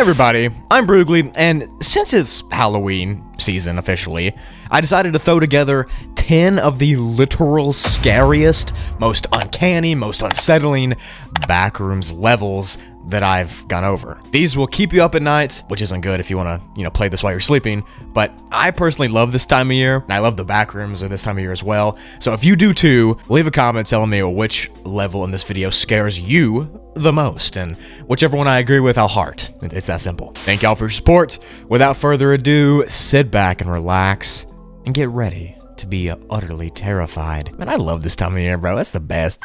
everybody, I'm Brugly, and since it's Halloween season officially, I decided to throw together 10 of the literal scariest, most uncanny, most unsettling Backrooms levels that I've gone over. These will keep you up at night, which isn't good if you want to, play this while you're sleeping, but I personally love this time of year, and I love the Backrooms of this time of year as well. So if you do too, leave a comment telling me which level in this video scares you the most, and whichever one I agree with, I'll heart. It's that simple. Thank y'all for your support. Without further ado, sit back and relax, and get ready to be utterly terrified. Man, I love this time of year, bro. That's the best.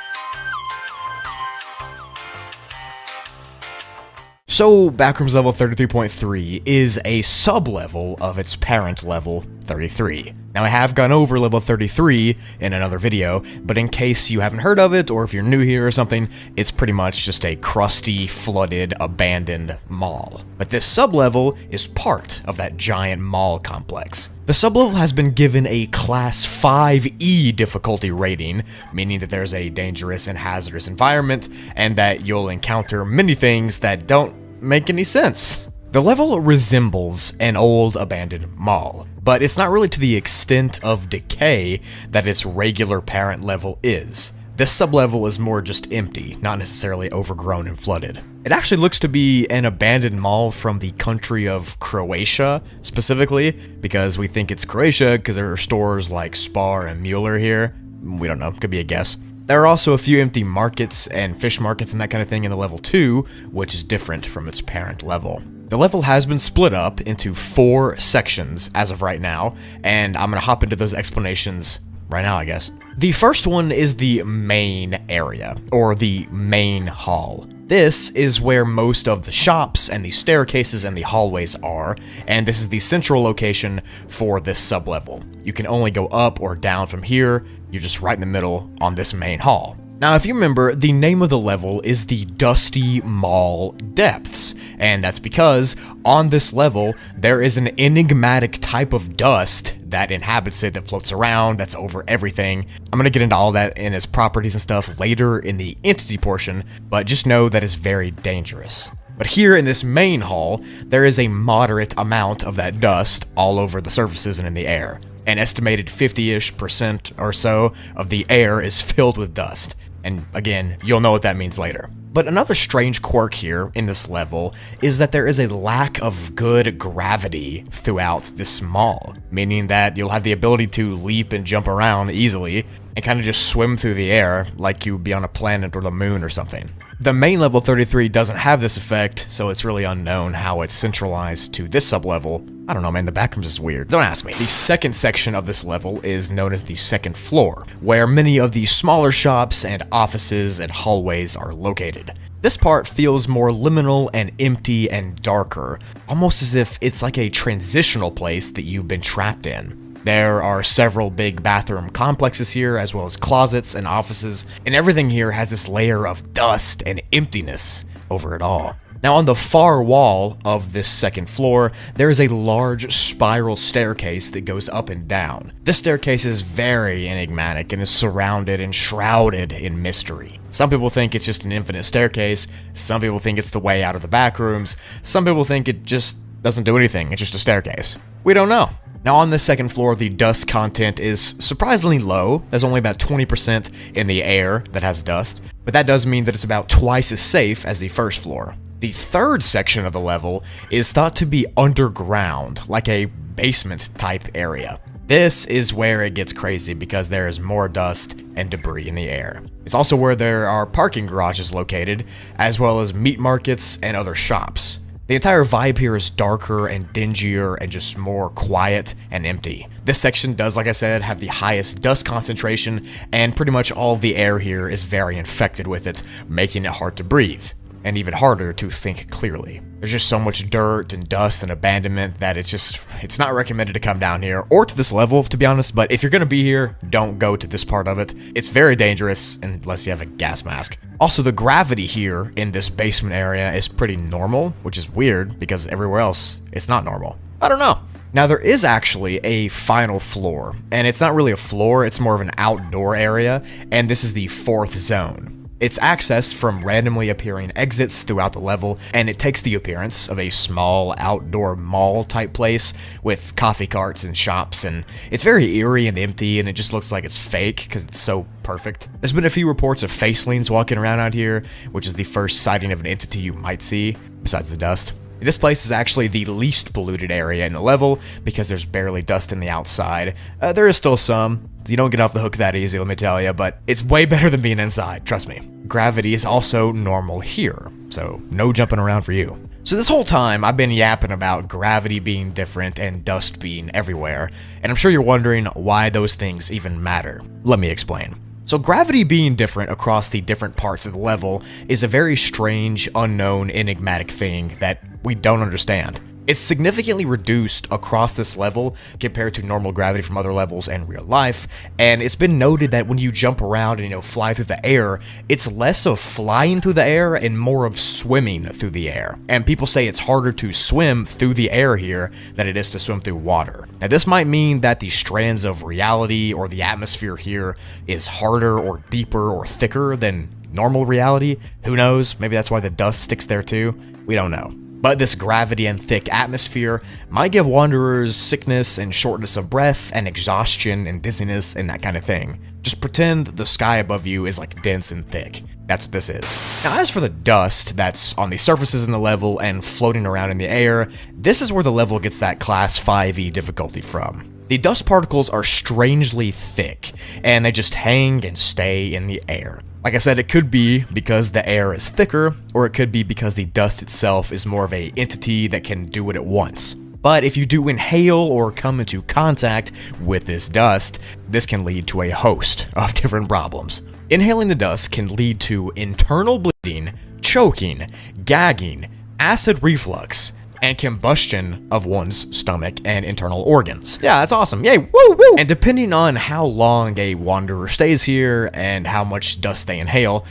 So, Backrooms level 33.3 is a sub-level of its parent level 33. Now, I have gone over level 33 in another video, but in case you haven't heard of it, or if you're new here or something, it's pretty much just a crusty, flooded, abandoned mall. But this sub-level is part of that giant mall complex. The sub-level has been given a Class 5E difficulty rating, meaning that there's a dangerous and hazardous environment, and that you'll encounter many things that don't make any sense. The level resembles an old abandoned mall, but it's not really to the extent of decay that its regular parent level is. This sub-level is more just empty, not necessarily overgrown and flooded. It actually looks to be an abandoned mall from the country of Croatia, specifically, because we think it's Croatia because there are stores like Spar and Mueller here. We don't know, could be a guess. There are also a few empty markets and fish markets and that kind of thing in the level 2, which is different from its parent level. The level has been split up into 4 sections as of right now, and I'm going to hop into those explanations right now, I guess. The first one is the main area, or the main hall. This is where most of the shops and the staircases and the hallways are, and this is the central location for this sub-level. You can only go up or down from here. You're just right in the middle on this main hall. Now, if you remember, the name of the level is the Dusty Mall Depths, and that's because on this level, there is an enigmatic type of dust that inhabits it, that floats around, that's over everything. I'm gonna get into all that and its properties and stuff later in the entity portion, but just know that it's very dangerous. But here in this main hall, there is a moderate amount of that dust all over the surfaces and in the air. An estimated 50-ish% or so of the air is filled with dust. And again, you'll know what that means later. But another strange quirk here in this level is that there is a lack of good gravity throughout this mall, meaning that you'll have the ability to leap and jump around easily and kind of just swim through the air like you would be on a planet or the moon or something. The main level 33 doesn't have this effect, so it's really unknown how it's centralized to this sub-level. I don't know, man, the Backrooms is weird. Don't ask me. The second section of this level is known as the second floor, where many of the smaller shops and offices and hallways are located. This part feels more liminal and empty and darker, almost as if it's like a transitional place that you've been trapped in. There are several big bathroom complexes here, as well as closets and offices, and everything here has this layer of dust and emptiness over it all. Now, on the far wall of this second floor, there is a large spiral staircase that goes up and down. This staircase is very enigmatic and is surrounded and shrouded in mystery. Some people think it's just an infinite staircase, some people think it's the way out of the Backrooms, some people think it just doesn't do anything, it's just a staircase. We don't know. Now, on this second floor, the dust content is surprisingly low. There's only about 20% in the air that has dust, but that does mean that it's about twice as safe as the first floor. The third section of the level is thought to be underground, like a basement-type area. This is where it gets crazy because there is more dust and debris in the air. It's also where there are parking garages located, as well as meat markets and other shops. The entire vibe here is darker and dingier and just more quiet and empty. This section does, like I said, have the highest dust concentration, and pretty much all of the air here is very infected with it, making it hard to breathe, and even harder to think clearly. There's just so much dirt and dust and abandonment that it's not recommended to come down here, or to this level, to be honest, but if you're gonna be here, don't go to this part of it. It's very dangerous, unless you have a gas mask. Also, the gravity here in this basement area is pretty normal, which is weird, because everywhere else, it's not normal. I don't know. Now, there is actually a final floor, and it's not really a floor, it's more of an outdoor area, and this is the fourth zone. It's accessed from randomly appearing exits throughout the level, and it takes the appearance of a small outdoor mall type place with coffee carts and shops, and it's very eerie and empty, and it just looks like it's fake because it's so perfect. There's been a few reports of facelings walking around out here, which is the first sighting of an entity you might see, besides the dust. This place is actually the least polluted area in the level because there's barely dust in the outside. There is still some. You don't get off the hook that easy, let me tell you, but it's way better than being inside, trust me. Gravity is also normal here, so no jumping around for you. So this whole time, I've been yapping about gravity being different and dust being everywhere, and I'm sure you're wondering why those things even matter. Let me explain. So gravity being different across the different parts of the level is a very strange, unknown, enigmatic thing that we don't understand. It's significantly reduced across this level compared to normal gravity from other levels and real life, and it's been noted that when you jump around and, fly through the air, it's less of flying through the air and more of swimming through the air. And people say it's harder to swim through the air here than it is to swim through water. Now this might mean that the strands of reality or the atmosphere here is harder or deeper or thicker than normal reality. Who knows? Maybe that's why the dust sticks there too. We don't know. But this gravity and thick atmosphere might give wanderers sickness and shortness of breath and exhaustion and dizziness and that kind of thing. Just pretend the sky above you is like dense and thick. That's what this is. Now as for the dust that's on the surfaces in the level and floating around in the air, this is where the level gets that class 5e difficulty from. The dust particles are strangely thick, and they just hang and stay in the air. Like I said, it could be because the air is thicker, or it could be because the dust itself is more of an entity that can do it at once. But if you do inhale or come into contact with this dust, this can lead to a host of different problems. Inhaling the dust can lead to internal bleeding, choking, gagging, acid reflux, and combustion of one's stomach and internal organs. Yeah, that's awesome. Yay, woo woo! And depending on how long a wanderer stays here and how much dust they inhale,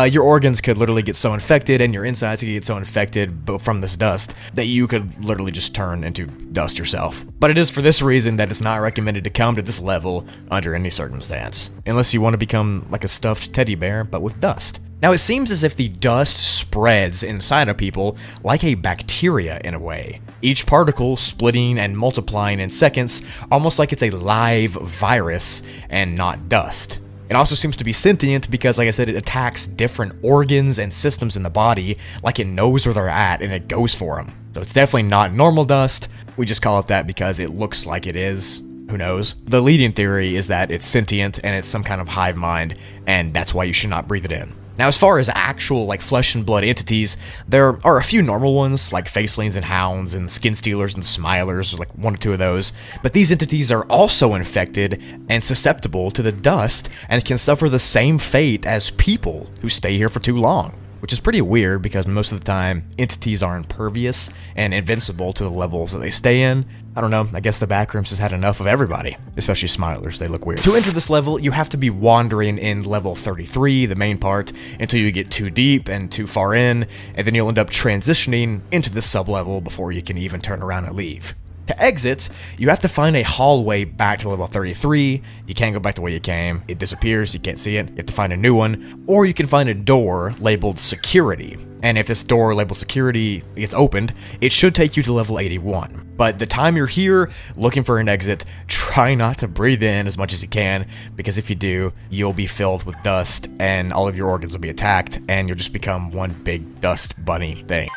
your organs could literally get so infected and your insides could get so infected from this dust that you could literally just turn into dust yourself. But it is for this reason that it's not recommended to come to this level under any circumstance, unless you want to become like a stuffed teddy bear, but with dust. Now, it seems as if the dust spreads inside of people like a bacteria in a way, each particle splitting and multiplying in seconds, almost like it's a live virus and not dust. It also seems to be sentient because, like I said, it attacks different organs and systems in the body like it knows where they're at and it goes for them. So it's definitely not normal dust. We just call it that because it looks like it is. Who knows? The leading theory is that it's sentient and it's some kind of hive mind, and that's why you should not breathe it in. Now, as far as actual, flesh and blood entities, there are a few normal ones, like facelings and hounds and skin stealers and smilers, like one or two of those, but these entities are also infected and susceptible to the dust and can suffer the same fate as people who stay here for too long. Which is pretty weird because most of the time, entities are impervious and invincible to the levels that they stay in. I don't know, I guess the Backrooms has had enough of everybody, especially smilers, they look weird. To enter this level, you have to be wandering in level 33, the main part, until you get too deep and too far in, and then you'll end up transitioning into this sub-level before you can even turn around and leave. To exit, you have to find a hallway back to level 33. You can't go back the way you came. It disappears, you can't see it. You have to find a new one. Or you can find a door labeled security. And if this door labeled security gets opened, it should take you to level 81. But the time you're here looking for an exit, try not to breathe in as much as you can, because if you do, you'll be filled with dust and all of your organs will be attacked and you'll just become one big dust bunny thing.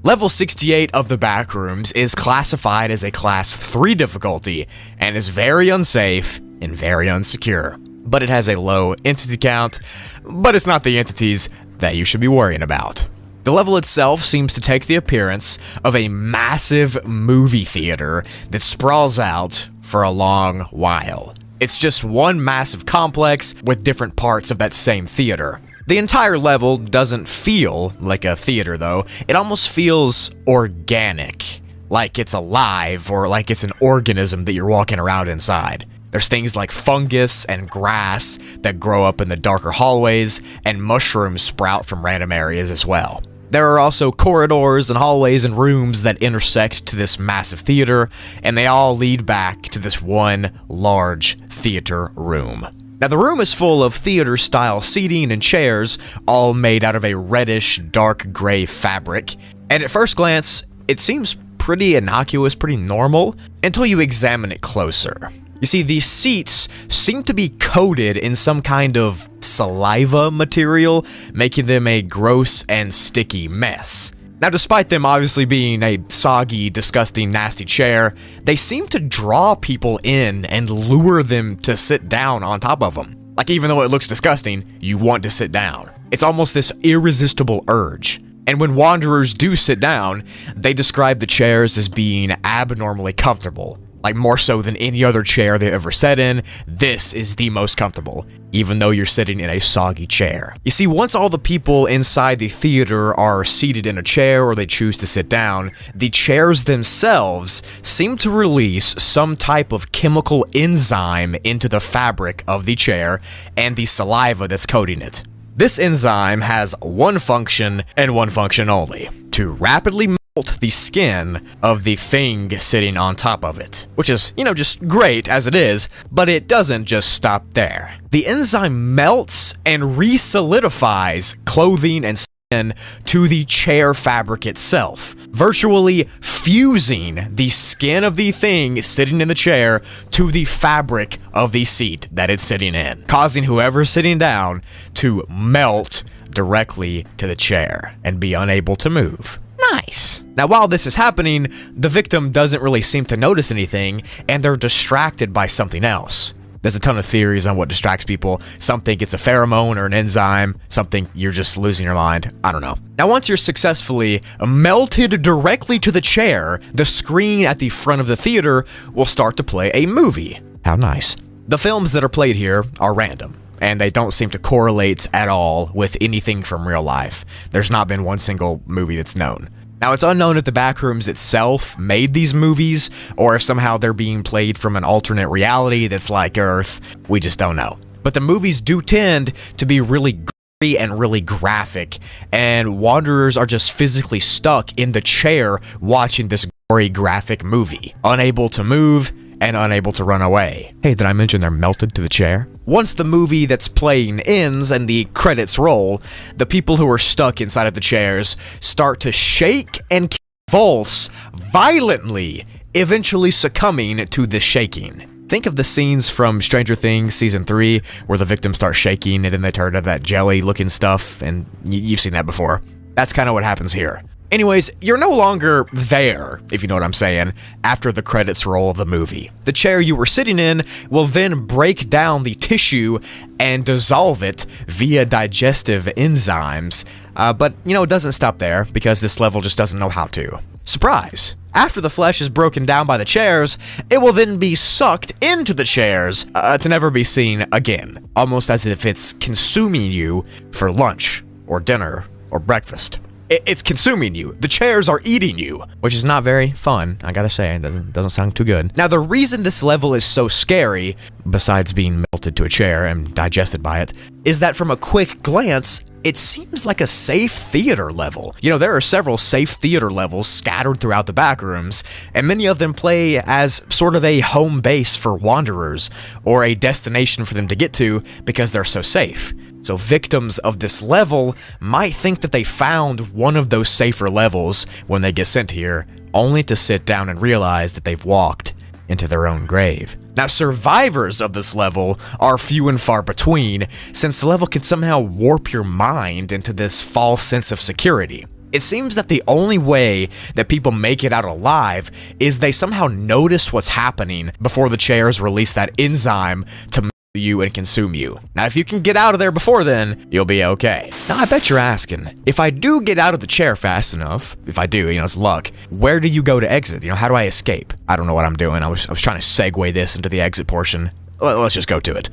Level 68 of the Backrooms is classified as a Class 3 difficulty, and is very unsafe and very unsecure. But it has a low entity count, but it's not the entities that you should be worrying about. The level itself seems to take the appearance of a massive movie theater that sprawls out for a long while. It's just one massive complex with different parts of that same theater. The entire level doesn't feel like a theater, though. It almost feels organic, like it's alive or like it's an organism that you're walking around inside. There's things like fungus and grass that grow up in the darker hallways, and mushrooms sprout from random areas as well. There are also corridors and hallways and rooms that intersect to this massive theater, and they all lead back to this one large theater room. Now, the room is full of theater-style seating and chairs, all made out of a reddish, dark gray fabric, and at first glance, it seems pretty innocuous, pretty normal, until you examine it closer. You see, these seats seem to be coated in some kind of saliva material, making them a gross and sticky mess. Now, despite them obviously being a soggy, disgusting, nasty chair, they seem to draw people in and lure them to sit down on top of them. Like, even though it looks disgusting, you want to sit down. It's almost this irresistible urge. And when wanderers do sit down, they describe the chairs as being abnormally comfortable. Like, more so than any other chair they've ever sat in, this is the most comfortable, even though you're sitting in a soggy chair. You see, once all the people inside the theater are seated in a chair or they choose to sit down, the chairs themselves seem to release some type of chemical enzyme into the fabric of the chair and the saliva that's coating it. This enzyme has one function and one function only: to rapidly melt the skin of the thing sitting on top of it. Which is, just great as it is, but it doesn't just stop there. The enzyme melts and re-solidifies clothing and skin to the chair fabric itself, virtually fusing the skin of the thing sitting in the chair to the fabric of the seat that it's sitting in, causing whoever's sitting down to melt directly to the chair and be unable to move. Nice. Now, while this is happening, the victim doesn't really seem to notice anything, and they're distracted by something else. There's a ton of theories on what distracts people. Some think it's a pheromone or an enzyme. Some think you're just losing your mind. I don't know. Now, once you're successfully melted directly to the chair, the screen at the front of the theater will start to play a movie. How nice. The films that are played here are random, and they don't seem to correlate at all with anything from real life. There's not been one single movie that's known. Now, it's unknown if the Backrooms itself made these movies, or if somehow they're being played from an alternate reality that's like Earth. We just don't know. But the movies do tend to be really gory and really graphic, and wanderers are just physically stuck in the chair watching this gory graphic movie, unable to move and unable to run away. Hey, did I mention they're melted to the chair? Once the movie that's playing ends and the credits roll, the people who are stuck inside of the chairs start to shake and convulse violently, eventually succumbing to the shaking. Think of the scenes from Stranger Things Season 3, where the victims start shaking and then they turn into that jelly-looking stuff, and you've seen that before. That's kind of what happens here. Anyways, you're no longer there, if you know what I'm saying, after the credits roll of the movie. The chair you were sitting in will then break down the tissue and dissolve it via digestive enzymes. But, it doesn't stop there, because this level just doesn't know how to. Surprise! After the flesh is broken down by the chairs, it will then be sucked into the chairs to never be seen again, almost as if it's consuming you for lunch, or dinner, or breakfast. It's consuming you. The chairs are eating you, which is not very fun, I gotta say. It doesn't sound too good. Now, the reason this level is so scary, besides being melted to a chair and digested by it, is that from a quick glance, it seems like a safe theater level. There are several safe theater levels scattered throughout the Backrooms, and many of them play as sort of a home base for wanderers, or a destination for them to get to because they're so safe. So victims of this level might think that they found one of those safer levels when they get sent here, only to sit down and realize that they've walked into their own grave. Now, survivors of this level are few and far between, since the level can somehow warp your mind into this false sense of security. It seems that the only way that people make it out alive is they somehow notice what's happening before the chairs release that enzyme to you and consume you. Now, if you can get out of there before then, you'll be okay. Now, I bet you're asking, if I do get out of the chair fast enough, if I do, it's luck, where do you go to exit? How do I escape? I don't know what I'm doing. I was trying to segue this into the exit portion. Let's just go to it.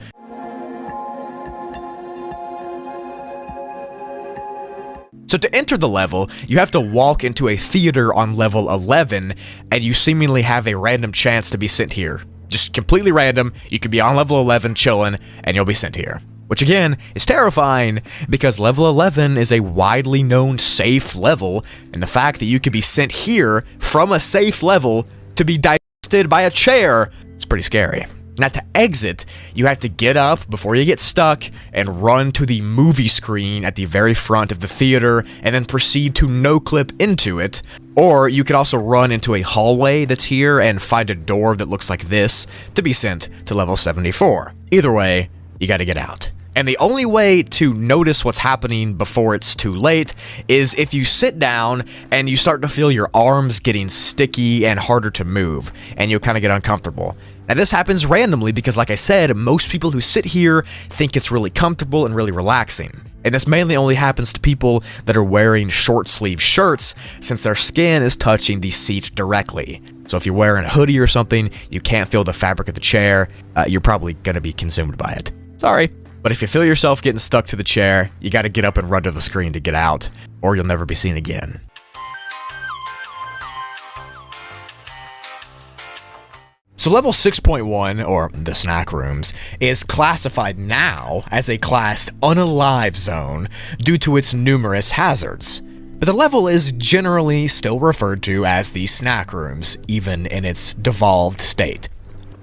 So to enter the level, you have to walk into a theater on level 11, and you seemingly have a random chance to be sent here. Just completely random. You could be on level 11 chilling, and you'll be sent here. which again is terrifying because level 11 is a widely known safe level, and the fact that you could be sent here from a safe level to be digested by a chair, it's pretty scary. Now, to exit, you have to get up before you get stuck and run to the movie screen at the very front of the theater and then proceed to no-clip into it. Or you could also run into a hallway that's here and find a door that looks like this to be sent to level 74. Either way, you gotta get out. And the only way to notice what's happening before it's too late is if you sit down and you start to feel your arms getting sticky and harder to move, and you'll kind of get uncomfortable. Now, this happens randomly because, like I said, most people who sit here think it's really comfortable and really relaxing. And this mainly only happens to people that are wearing short sleeve shirts since their skin is touching the seat directly. So if you're wearing a hoodie or something, you can't feel the fabric of the chair, you're probably going to be consumed by it. Sorry. But if you feel yourself getting stuck to the chair, you gotta get up and run to the screen to get out, or you'll never be seen again. So level 6.1, or the snack rooms, is classified now as a classed unalive zone due to its numerous hazards. But the level is generally still referred to as the snack rooms, even in its devolved state.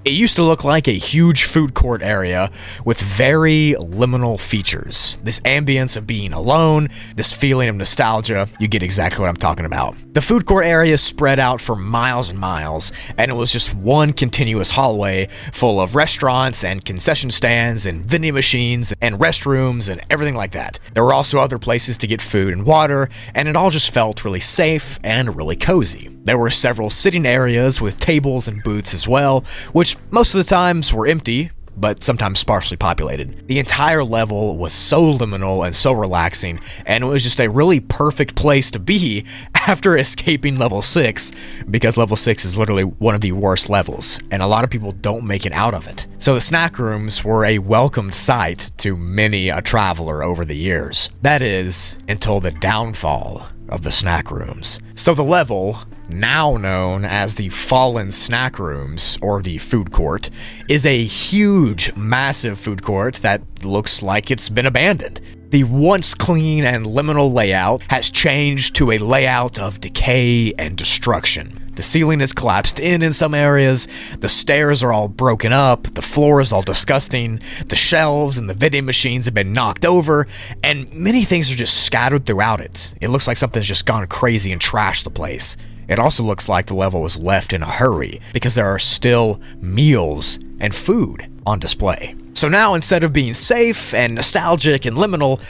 It used to look like a huge food court area with very liminal features. This ambience of being alone, this feeling of nostalgia, you get exactly what I'm talking about. The food court area spread out for miles and miles, and it was just one continuous hallway full of restaurants and concession stands and vending machines and restrooms and everything like that. There were also other places to get food and water, and it all just felt really safe and really cozy. There were several sitting areas with tables and booths as well, which most of the times were empty, but sometimes sparsely populated. The entire level was so liminal and so relaxing, and it was just a really perfect place to be after escaping level 6, because level 6 is literally one of the worst levels, and a lot of people don't make it out of it. So the snack rooms were a welcomed sight to many a traveler over the years. That is, until the downfall of the snack rooms. So the level, now known as the Fallen Snack Rooms, or the food court, is a huge, massive food court that looks like it's been abandoned. The once clean and liminal layout has changed to a layout of decay and destruction. The ceiling is collapsed in some areas, the stairs are all broken up, the floor is all disgusting, the shelves and the vending machines have been knocked over, and many things are just scattered throughout it. It looks like something's just gone crazy and trashed the place. It also looks like the level was left in a hurry, because there are still meals and food on display. So now, instead of being safe and nostalgic and liminal,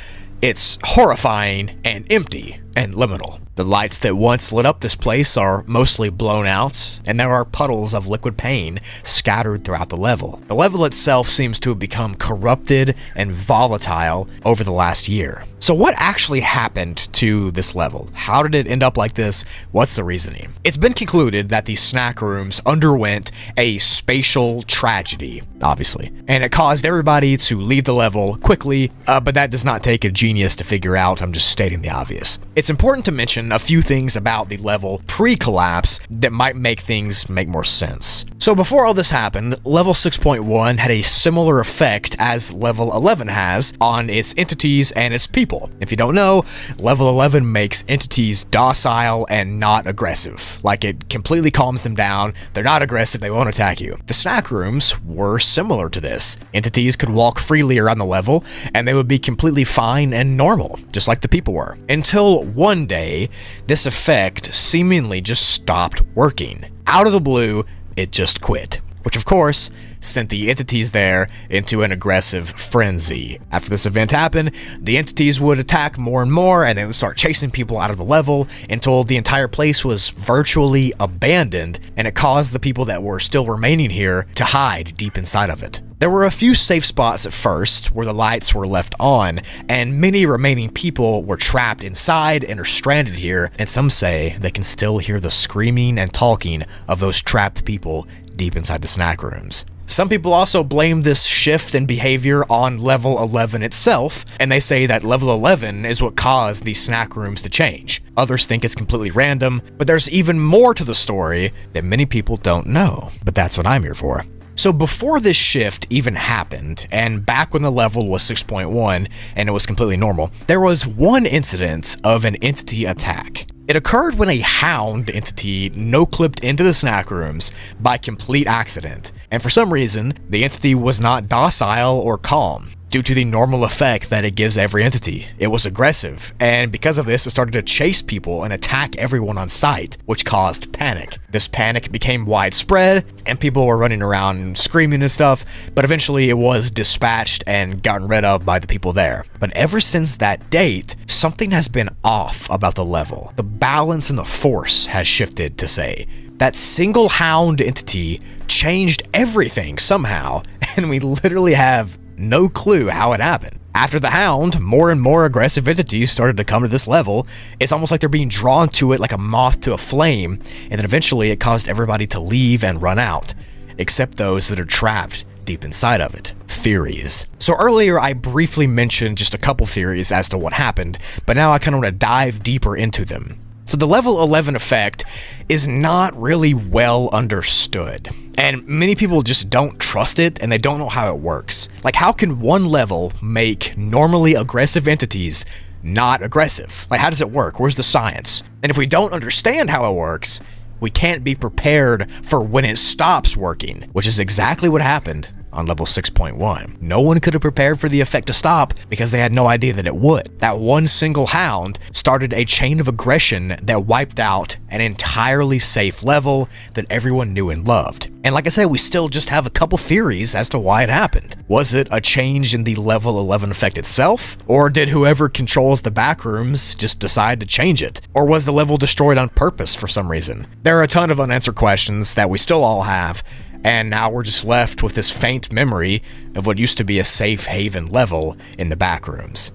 it's horrifying and empty and liminal. The lights that once lit up this place are mostly blown out, and there are puddles of liquid pain scattered throughout the level. The level itself seems to have become corrupted and volatile over the last year. So what actually happened to this level? How did it end up like this? What's the reasoning? It's been concluded that the snack rooms underwent a spatial tragedy, obviously, and it caused everybody to leave the level quickly, but that does not take a genius to figure out. I'm just stating the obvious. It's important to mention a few things about the level pre-collapse that might make things make more sense. So before all this happened, level 6.1 had a similar effect as level 11 has on its entities and its people. If you don't know, level 11 makes entities docile and not aggressive. Like, it completely calms them down, they're not aggressive, they won't attack you. The snack rooms were similar to this. Entities could walk freely around the level, and they would be completely fine and normal, just like the people were. Until one day, this effect seemingly just stopped working. Out of the blue, it just quit, which of course sent the entities there into an aggressive frenzy. After this event happened, the entities would attack more and more, and they would start chasing people out of the level until the entire place was virtually abandoned, and it caused the people that were still remaining here to hide deep inside of it. There were a few safe spots at first where the lights were left on, and many remaining people were trapped inside and are stranded here, and some say they can still hear the screaming and talking of those trapped people deep inside the snack rooms. Some people also blame this shift in behavior on level 11 itself, and they say that level 11 is what caused these snack rooms to change. Others think it's completely random, but there's even more to the story that many people don't know, but that's what I'm here for. So before this shift even happened, and back when the level was 6.1 and it was completely normal, there was one incident of an entity attack. It occurred when a hound entity no-clipped into the snack rooms by complete accident, and for some reason, the entity was not docile or calm. Due to the normal effect that it gives every entity, it was aggressive, and because of this, it started to chase people and attack everyone on sight, which caused panic. This panic became widespread, and people were running around and screaming and stuff, but eventually it was dispatched and gotten rid of by the people there. But ever since that date, something has been off about the level. The balance and the force has shifted, to say. That single hound entity changed everything somehow, and we literally have no clue how it happened. After the hound, more and more aggressive entities started to come to this level. It's almost like they're being drawn to it like a moth to a flame, and then eventually it caused everybody to leave and run out, except those that are trapped deep inside of it. Theories. So earlier I briefly mentioned just a couple theories as to what happened, but now I kind of want to dive deeper into them. So the level 11 effect is not really well understood, and many people just don't trust it and they don't know how it works. Like, how can one level make normally aggressive entities not aggressive? Like, how does it work? Where's the science? And if we don't understand how it works, we can't be prepared for when it stops working, which is exactly what happened on level 6.1. No one could have prepared for the effect to stop because they had no idea that it would. That one single hound started a chain of aggression that wiped out an entirely safe level that everyone knew and loved. And like I said, we still just have a couple theories as to why it happened. Was it a change in the level 11 effect itself? Or did whoever controls the Backrooms just decide to change it? Or was the level destroyed on purpose for some reason? There are a ton of unanswered questions that we still all have, and now we're just left with this faint memory of what used to be a safe haven level in the Backrooms.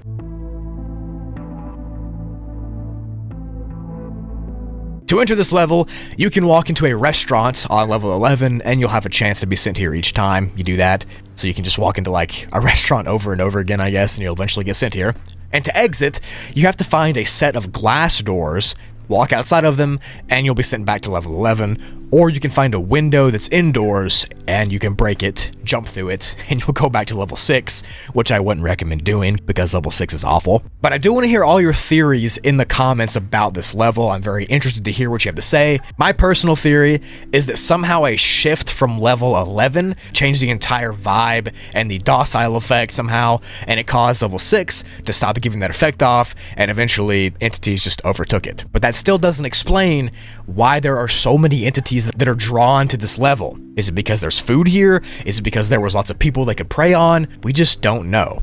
To enter this level, you can walk into a restaurant on level 11 and you'll have a chance to be sent here each time you do that. So you can just walk into like a restaurant over and over again, I guess, and you'll eventually get sent here. And to exit, you have to find a set of glass doors, walk outside of them, and you'll be sent back to level 11. Or you can find a window that's indoors and you can break it, jump through it, and you'll go back to level 6, which I wouldn't recommend doing because level 6 is awful. But I do want to hear all your theories in the comments about this level. I'm very interested to hear what you have to say. My personal theory is that somehow a shift from level 11 changed the entire vibe and the docile effect somehow, and it caused level 6 to stop giving that effect off, and eventually entities just overtook it. But that still doesn't explain why there are so many entities that are drawn to this level. Is it because there's food here? Is it because there was lots of people they could prey on? We just don't know.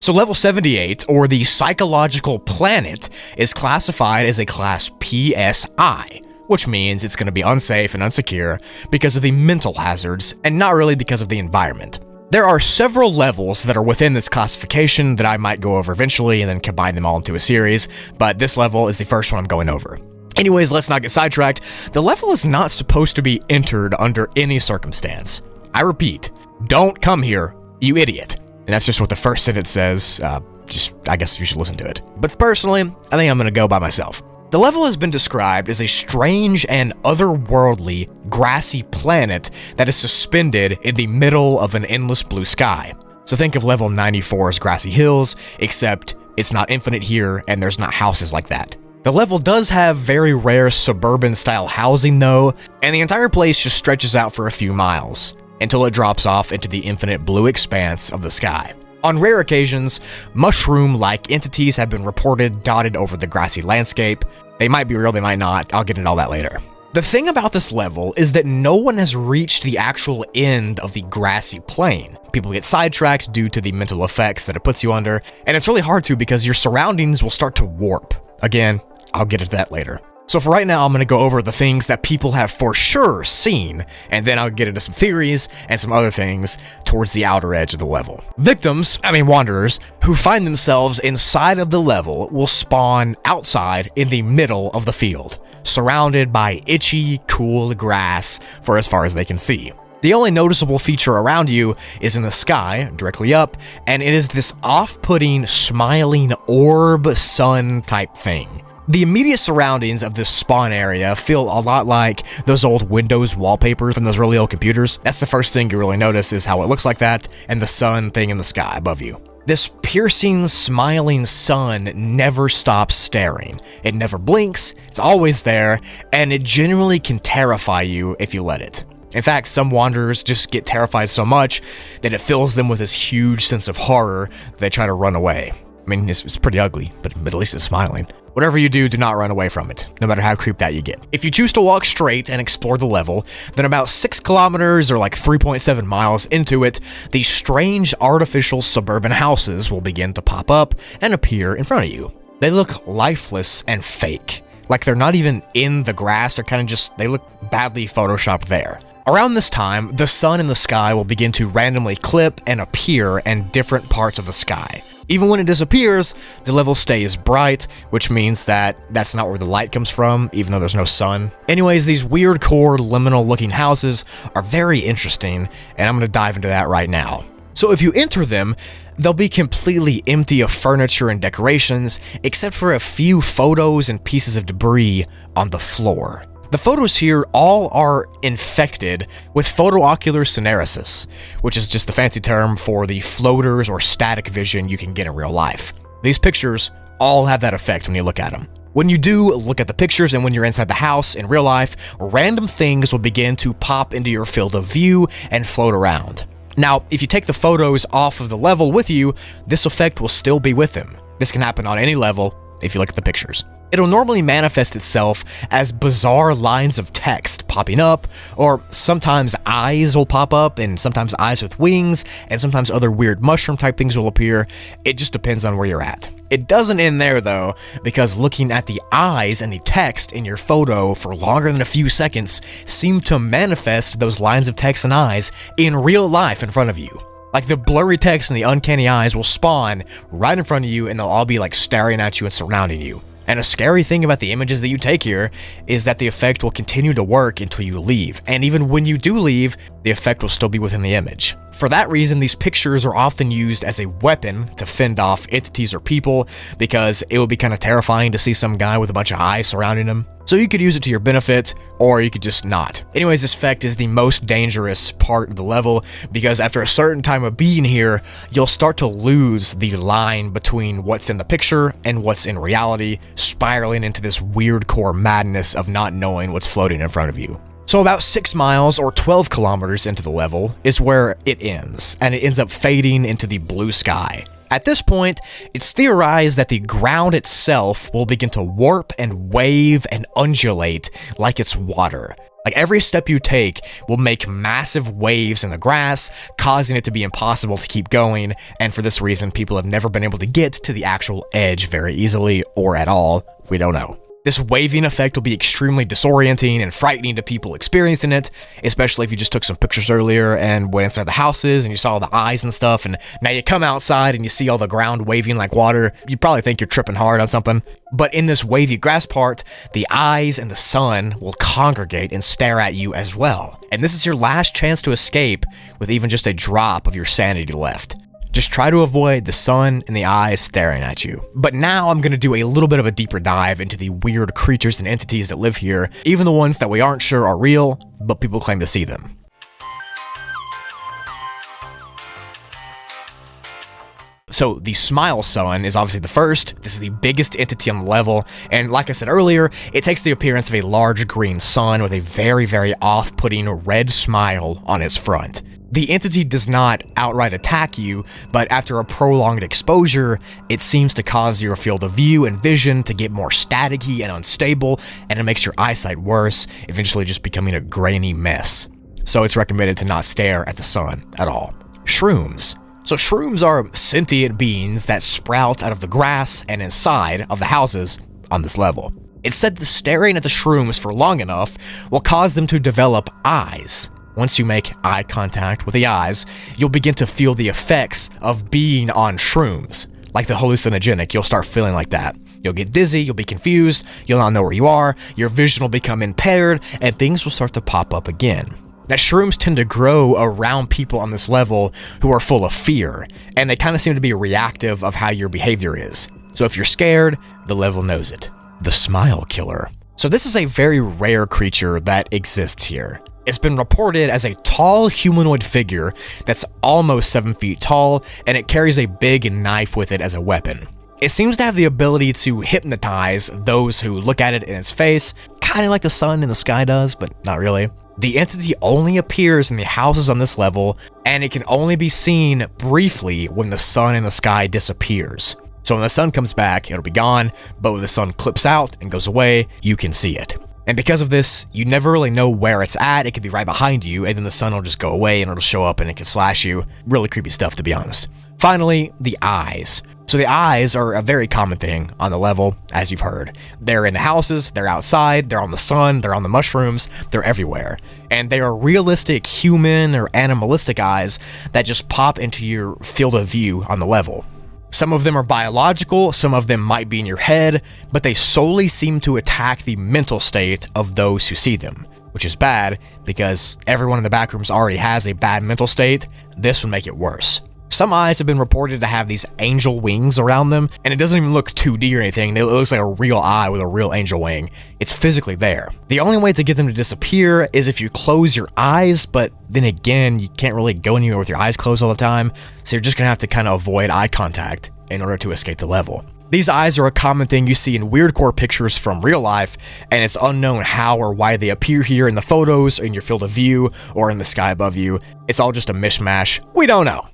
So level 78, or the psychological planet, is classified as a class PSI, which means it's going to be unsafe and unsecure because of the mental hazards and not really because of the environment. There are several levels that are within this classification that I might go over eventually and then combine them all into a series, but this level is the first one I'm going over. Anyways, let's not get sidetracked. The level is not supposed to be entered under any circumstance. I repeat, don't come here, you idiot. And that's just what the first sentence says. I guess you should listen to it. But personally, I think I'm going to go by myself. The level has been described as a strange and otherworldly grassy planet that is suspended in the middle of an endless blue sky. So think of level 94's grassy hills, except it's not infinite here and there's not houses like that. The level does have very rare suburban style housing though, and the entire place just stretches out for a few miles, until it drops off into the infinite blue expanse of the sky. On rare occasions, mushroom-like entities have been reported dotted over the grassy landscape. They might be real, they might not. I'll get into all that later. The thing about this level is that no one has reached the actual end of the grassy plain. People get sidetracked due to the mental effects that it puts you under, and it's really hard to because your surroundings will start to warp. Again, I'll get into that later. So for right now, I'm going to go over the things that people have for sure seen, and then I'll get into some theories and some other things towards the outer edge of the level. Wanderers, who find themselves inside of the level will spawn outside in the middle of the field, surrounded by itchy, cool grass for as far as they can see. The only noticeable feature around you is in the sky, directly up, and it is this off-putting, smiling orb sun type thing. The immediate surroundings of this spawn area feel a lot like those old Windows wallpapers from those really old computers. That's the first thing you really notice, is how it looks like that, and the sun thing in the sky above you. This piercing, smiling sun never stops staring. It never blinks, it's always there, and it genuinely can terrify you if you let it. In fact, some wanderers just get terrified so much that it fills them with this huge sense of horror that they try to run away. I mean, it's pretty ugly, but at least it's smiling. Whatever you do not run away from it, no matter how creeped out you get. If you choose to walk straight and explore the level, then about 6 kilometers or like 3.7 miles into it, these strange artificial suburban houses will begin to pop up and appear in front of you. They look lifeless and fake. Like they're not even in the grass, they're kind of just, they look badly photoshopped there. Around this time, the sun in the sky will begin to randomly clip and appear in different parts of the sky. Even when it disappears, the level stays bright, which means that that's not where the light comes from, even though there's no sun. Anyways, these weird core liminal looking houses are very interesting, and I'm going to dive into that right now. So if you enter them, they'll be completely empty of furniture and decorations, except for a few photos and pieces of debris on the floor. The photos here all are infected with photoocular syneresis, which is just the fancy term for the floaters or static vision you can get in real life. These pictures all have that effect when you look at them. When you do look at the pictures and when you're inside the house in real life, random things will begin to pop into your field of view and float around. Now, if you take the photos off of the level with you, this effect will still be with them. This can happen on any level if you look at the pictures. It'll normally manifest itself as bizarre lines of text popping up, or sometimes eyes will pop up, and sometimes eyes with wings, and sometimes other weird mushroom type things will appear. It just depends on where you're at. It doesn't end there though, because looking at the eyes and the text in your photo for longer than a few seconds seem to manifest those lines of text and eyes in real life in front of you. Like the blurry text and the uncanny eyes will spawn right in front of you, and they'll all be like staring at you and surrounding you. And a scary thing about the images that you take here is that the effect will continue to work until you leave. And even when you do leave, the effect will still be within the image. For that reason, these pictures are often used as a weapon to fend off entities or people, because it would be kind of terrifying to see some guy with a bunch of eyes surrounding him. So you could use it to your benefit, or you could just not. Anyways, this effect is the most dangerous part of the level, because after a certain time of being here, you'll start to lose the line between what's in the picture and what's in reality, spiraling into this weird core madness of not knowing what's floating in front of you. So about 6 miles or 12 kilometers into the level is where it ends, and it ends up fading into the blue sky. At this point, it's theorized that the ground itself will begin to warp and wave and undulate like it's water. Like every step you take will make massive waves in the grass, causing it to be impossible to keep going, and for this reason, people have never been able to get to the actual edge very easily or at all. We don't know. This waving effect will be extremely disorienting and frightening to people experiencing it, especially if you just took some pictures earlier and went inside the houses and you saw the eyes and stuff, and now you come outside and you see all the ground waving like water. You'd probably think you're tripping hard on something. But in this wavy grass part, the eyes and the sun will congregate and stare at you as well. And this is your last chance to escape with even just a drop of your sanity left. Just try to avoid the sun and the eyes staring at you. But now I'm going to do a little bit of a deeper dive into the weird creatures and entities that live here, even the ones that we aren't sure are real, but people claim to see them. So the Smile Sun is obviously the first. This is the biggest entity on the level, and like I said earlier, it takes the appearance of a large green sun with a very, very off-putting red smile on its front. The entity does not outright attack you, but after a prolonged exposure, it seems to cause your field of view and vision to get more staticky and unstable, and it makes your eyesight worse, eventually just becoming a grainy mess. So it's recommended to not stare at the sun at all. Shrooms. So shrooms are sentient beings that sprout out of the grass and inside of the houses on this level. It's said that staring at the shrooms for long enough will cause them to develop eyes. Once you make eye contact with the eyes, you'll begin to feel the effects of being on shrooms. Like the hallucinogenic, you'll start feeling like that. You'll get dizzy, you'll be confused, you'll not know where you are, your vision will become impaired, and things will start to pop up again. Now, shrooms tend to grow around people on this level who are full of fear, and they kind of seem to be reactive of how your behavior is. So if you're scared, the level knows it. the Smile Killer. So this is a very rare creature that exists here. It's been reported as a tall humanoid figure that's almost 7 feet tall, and it carries a big knife with it as a weapon. It seems to have the ability to hypnotize those who look at it in its face, kind of like the sun in the sky does, but not really. The entity only appears in the houses on this level, and it can only be seen briefly when the sun in the sky disappears. So when the sun comes back, it'll be gone, but when the sun clips out and goes away, you can see it. And because of this, you never really know where it's at. It could be right behind you, and then the sun will just go away and it'll show up and it can slash you. Really creepy stuff, to be honest. Finally, the eyes. So the eyes are a very common thing on the level, as you've heard. They're in the houses, they're outside, they're on the sun, they're on the mushrooms, they're everywhere. And they are realistic human or animalistic eyes that just pop into your field of view on the level. Some of them are biological, some of them might be in your head, but they solely seem to attack the mental state of those who see them, which is bad because everyone in the Backrooms already has a bad mental state. This would make it worse. Some eyes have been reported to have these angel wings around them, and it doesn't even look 2D or anything. It looks like a real eye with a real angel wing. It's physically there. The only way to get them to disappear is if you close your eyes, but then again, you can't really go anywhere with your eyes closed all the time, so you're just gonna have to kind of avoid eye contact in order to escape the level. These eyes are a common thing you see in weirdcore pictures from real life, and it's unknown how or why they appear here in the photos, in your field of view, or in the sky above you. It's all just a mishmash. We don't know.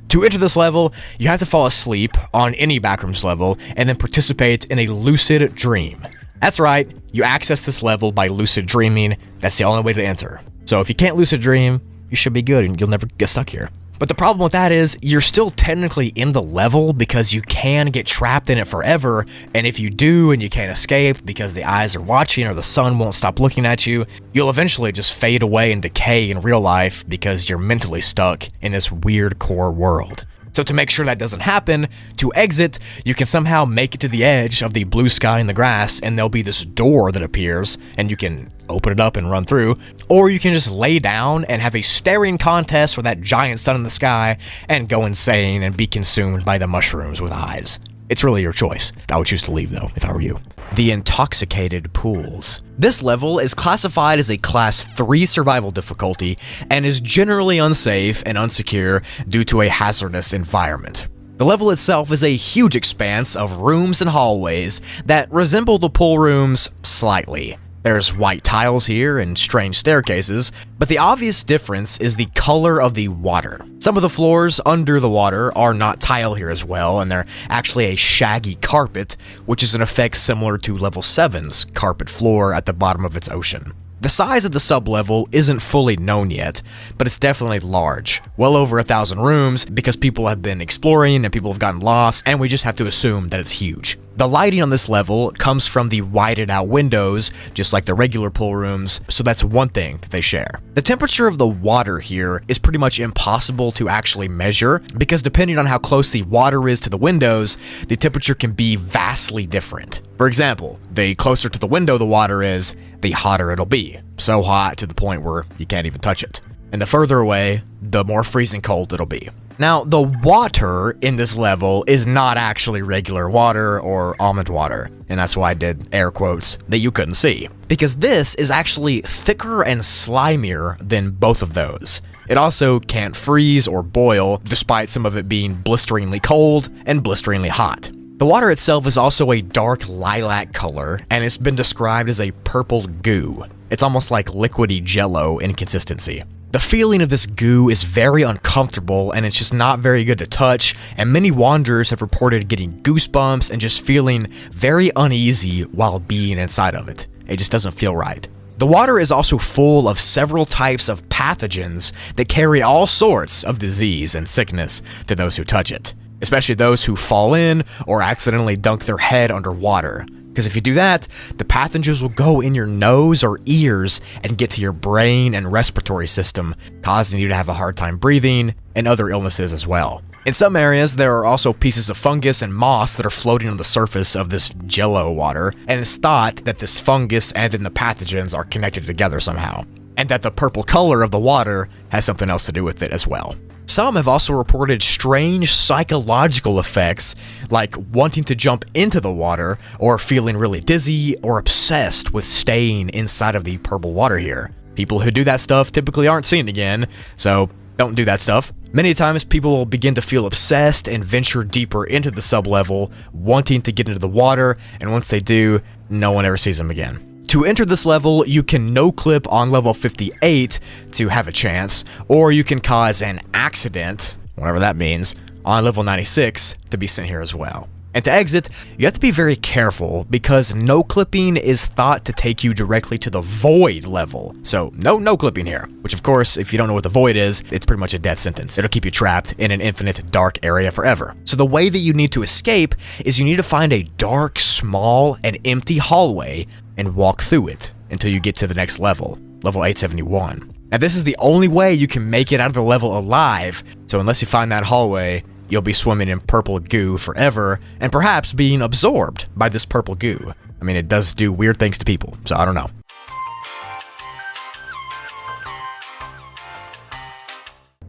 To enter this level, you have to fall asleep on any Backrooms level and then participate in a lucid dream. That's right, you access this level by lucid dreaming. That's the only way to enter. So if you can't lucid dream, you should be good and you'll never get stuck here. But the problem with that is you're still technically in the level because you can get trapped in it forever, and if you do and you can't escape because the eyes are watching or the sun won't stop looking at you, you'll eventually just fade away and decay in real life because you're mentally stuck in this weird core world. So to make sure that doesn't happen, to exit, you can somehow make it to the edge of the blue sky and the grass, and there'll be this door that appears, and you can open it up and run through, or you can just lay down and have a staring contest for that giant sun in the sky and go insane and be consumed by the mushrooms with eyes. It's really your choice. I would choose to leave though, if I were you. The Intoxicated Pools. This level is classified as a Class 3 survival difficulty and is generally unsafe and unsecure due to a hazardous environment. The level itself is a huge expanse of rooms and hallways that resemble the pool rooms slightly. There's white tiles here and strange staircases, but the obvious difference is the color of the water. Some of the floors under the water are not tile here as well, and they're actually a shaggy carpet, which is an effect similar to Level 7's carpet floor at the bottom of its ocean. The size of the sub-level isn't fully known yet, but it's definitely large. Well over 1,000 rooms because people have been exploring and people have gotten lost, and we just have to assume that it's huge. The lighting on this level comes from the whited out windows, just like the regular pool rooms, so that's one thing that they share. The temperature of the water here is pretty much impossible to actually measure, because depending on how close the water is to the windows, the temperature can be vastly different. For example, the closer to the window the water is, the hotter it'll be. So hot to the point where you can't even touch it. And the further away, the more freezing cold it'll be. Now, the water in this level is not actually regular water or almond water, and that's why I did air quotes that you couldn't see, because this is actually thicker and slimier than both of those. It also can't freeze or boil, despite some of it being blisteringly cold and blisteringly hot. The water itself is also a dark lilac color, and it's been described as a purple goo. It's almost like liquidy jello in consistency. The feeling of this goo is very uncomfortable, and it's just not very good to touch, and many wanderers have reported getting goosebumps and just feeling very uneasy while being inside of it. It just doesn't feel right. The water is also full of several types of pathogens that carry all sorts of disease and sickness to those who touch it, especially those who fall in or accidentally dunk their head underwater. Because if you do that, the pathogens will go in your nose or ears and get to your brain and respiratory system, causing you to have a hard time breathing and other illnesses as well. In some areas, there are also pieces of fungus and moss that are floating on the surface of this jello water, and it's thought that this fungus and then the pathogens are connected together somehow, and that the purple color of the water has something else to do with it as well. Some have also reported strange psychological effects, like wanting to jump into the water, or feeling really dizzy or obsessed with staying inside of the purple water here. People who do that stuff typically aren't seen again, so don't do that stuff. Many times people will begin to feel obsessed and venture deeper into the sublevel, wanting to get into the water, and once they do, no one ever sees them again. To enter this level, you can no-clip on level 58 to have a chance, or you can cause an accident, whatever that means, on level 96 to be sent here as well. And to exit, you have to be very careful because no-clipping is thought to take you directly to the void level. So no clipping here, which of course, if you don't know what the void is, it's pretty much a death sentence. It'll keep you trapped in an infinite dark area forever. So the way that you need to escape is you need to find a dark, small, and empty hallway and walk through it until you get to the next level, level 871. Now this is the only way you can make it out of the level alive, so unless you find that hallway, you'll be swimming in purple goo forever, and perhaps being absorbed by this purple goo. I mean, it does do weird things to people, so I don't know.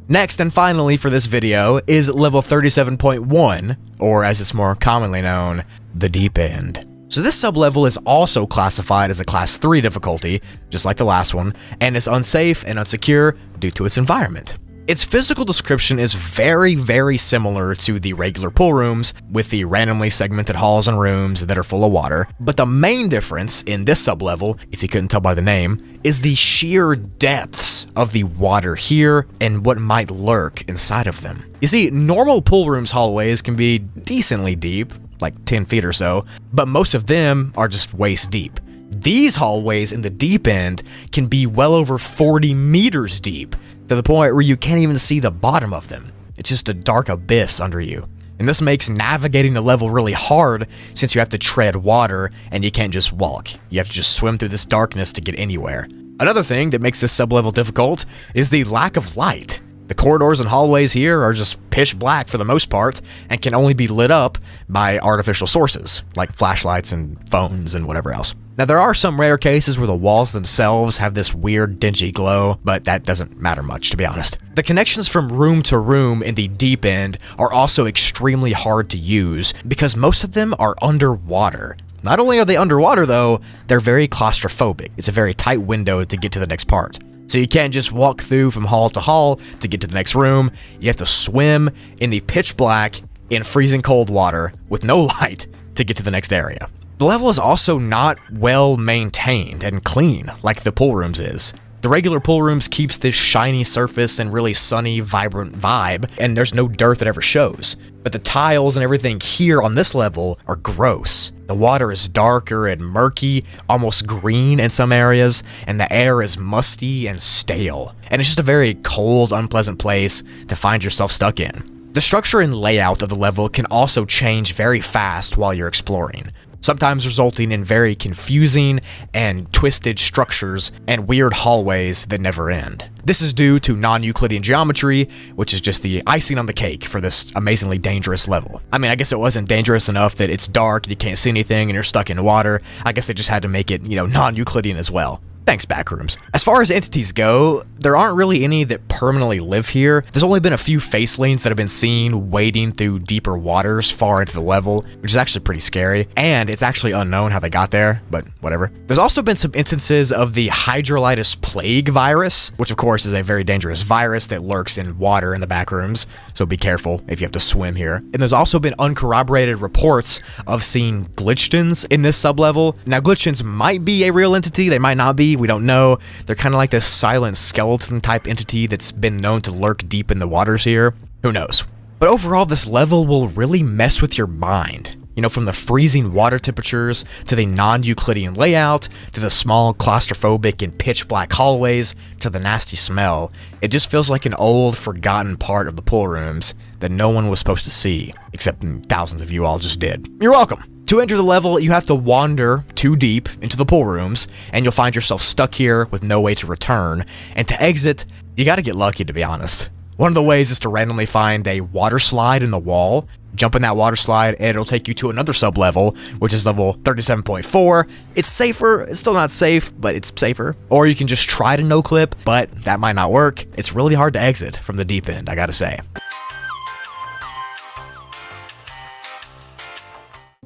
Next and finally for this video is level 37.1, or as it's more commonly known, the Deep End. So this sublevel is also classified as a class 3 difficulty, just like the last one, and is unsafe and unsecure due to its environment. Its physical description is very similar to the regular pool rooms, with the randomly segmented halls and rooms that are full of water, but the main difference in this sublevel, if you couldn't tell by the name, is the sheer depths of the water here and what might lurk inside of them. You see, normal pool rooms hallways can be decently deep, like 10 feet or so, but most of them are just waist deep. These hallways in the Deep End can be well over 40 meters deep, to the point where you can't even see the bottom of them. It's just a dark abyss under you. And this makes navigating the level really hard since you have to tread water and you can't just walk. You have to just swim through this darkness to get anywhere. Another thing that makes this sublevel difficult is the lack of light. The corridors and hallways here are just pitch black for the most part and can only be lit up by artificial sources, like flashlights and phones and whatever else. Now there are some rare cases where the walls themselves have this weird dingy glow, but that doesn't matter much, to be honest. The connections from room to room in the Deep End are also extremely hard to use because most of them are underwater. Not only are they underwater though, they're very claustrophobic. It's a very tight window to get to the next part. So you can't just walk through from hall to hall to get to the next room. You have to swim in the pitch black, in freezing cold water with no light to get to the next area. The level is also not well maintained and clean like the pool rooms is. The regular pool rooms keeps this shiny surface and really sunny, vibrant vibe, and there's no dirt that ever shows. But the tiles and everything here on this level are gross. The water is darker and murky, almost green in some areas, and the air is musty and stale. And it's just a very cold, unpleasant place to find yourself stuck in. The structure and layout of the level can also change very fast while you're exploring, sometimes resulting in very confusing and twisted structures and weird hallways that never end. This is due to non-Euclidean geometry, which is just the icing on the cake for this amazingly dangerous level. I mean, I guess it wasn't dangerous enough that it's dark, you can't see anything, and you're stuck in water. I guess they just had to make it, non-Euclidean as well. Thanks, Backrooms. As far as entities go, there aren't really any that permanently live here. There's only been a few facelings that have been seen wading through deeper waters far into the level, which is actually pretty scary, and it's actually unknown how they got there, but whatever. There's also been some instances of the hydrolytis plague virus, which of course is a very dangerous virus that lurks in water in the Backrooms, so be careful if you have to swim here. And there's also been uncorroborated reports of seeing glitchtons in this sublevel. Now, glitchtons might be a real entity, they might not be. We don't know. They're kind of like this silent skeleton type entity that's been known to lurk deep in the waters here. Who knows? But overall, this level will really mess with your mind. From the freezing water temperatures, to the non-Euclidean layout, to the small claustrophobic and pitch black hallways, to the nasty smell. It just feels like an old, forgotten part of the pool rooms that no one was supposed to see, except thousands of you all just did. You're welcome! To enter the level, you have to wander too deep into the pool rooms, and you'll find yourself stuck here with no way to return. And to exit, you gotta get lucky, to be honest. One of the ways is to randomly find a water slide in the wall, jump in that water slide, and it'll take you to another sub-level, which is level 37.4. It's safer, it's still not safe, but it's safer. Or you can just try to no-clip, but that might not work. It's really hard to exit from the deep end, I gotta say.